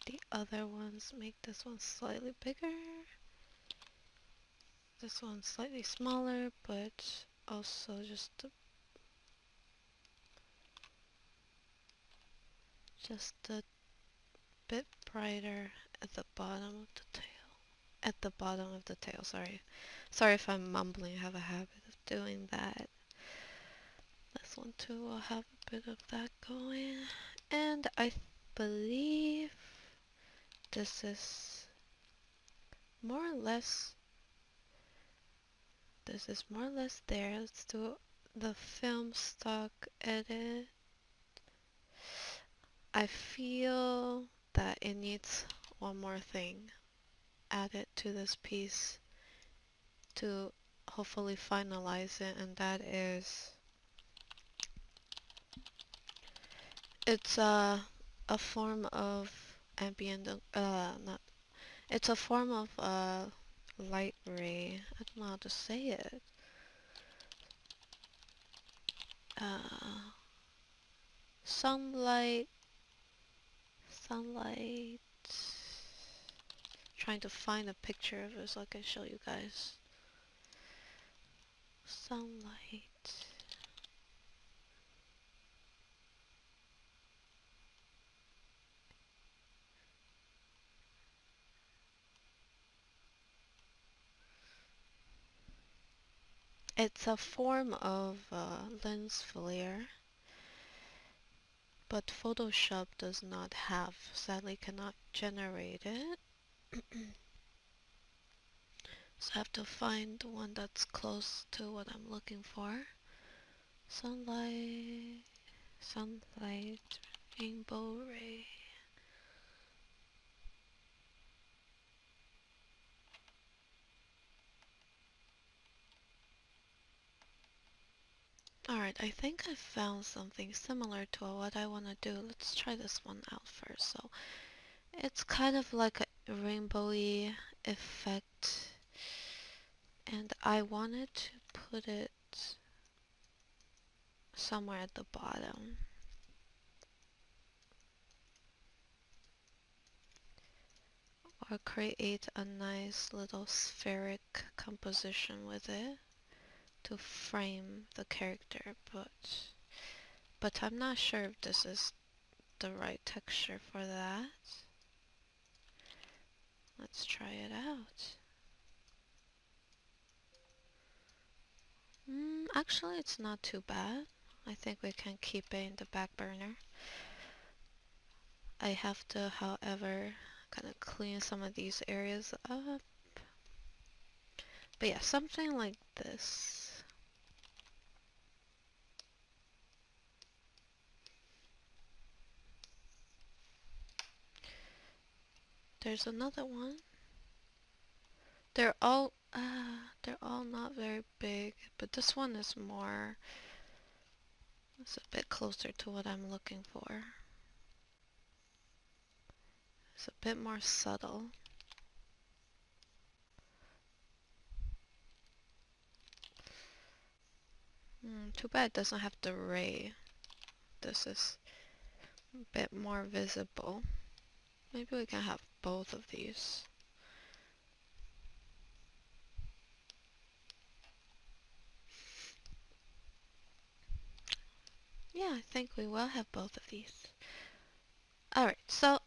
The other ones, make this one slightly bigger. This one slightly smaller, but also just a bit brighter at the bottom of the tail. At the bottom of the tail, sorry. Sorry if I'm mumbling, I have a habit of doing that. This one too will have a bit of that going. And I believe this is more or less there. Let's do the film stock edit. I feel that it needs one more thing added to this piece to hopefully finalize it, and that is it's a form of ambient not it's a form of light ray. I don't know how to say it. Uh, sunlight. Trying to find a picture of it so I can show you guys. Sunlight. It's a form of lens flare, but Photoshop does not have, sadly cannot generate it. So I have to find one that's close to what I'm looking for. Sunlight, sunlight, rainbow ray. Alright, I think I found something similar to what I want to do. Let's try this one out first. So it's kind of like a rainbowy effect, and I wanted to put it somewhere at the bottom. Or create a nice little spheric composition with it to frame the character, but I'm not sure if this is the right texture for that. Let's try it out. Actually, it's not too bad. I think we can keep it in the back burner. I have to, however, kind of clean some of these areas up. But yeah, something like this. There's another one. They're all not very big, but this one is more, it's a bit closer to what I'm looking for. It's a bit more subtle. Too bad it doesn't have the ray. This is a bit more visible. Maybe we can have both of these. Yeah, I think we will have both of these. Alright, so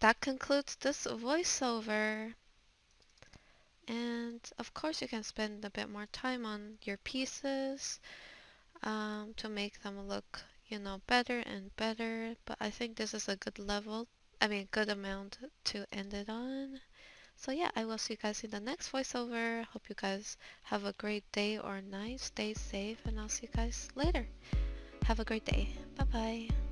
that concludes this voiceover. And of course you can spend a bit more time on your pieces to make them look, better and better. But I think this is a good level, good amount to end it on. So yeah, I will see you guys in the next voiceover. Hope you guys have a great day or night. Stay safe, and I'll see you guys later. Have a great day. Bye bye.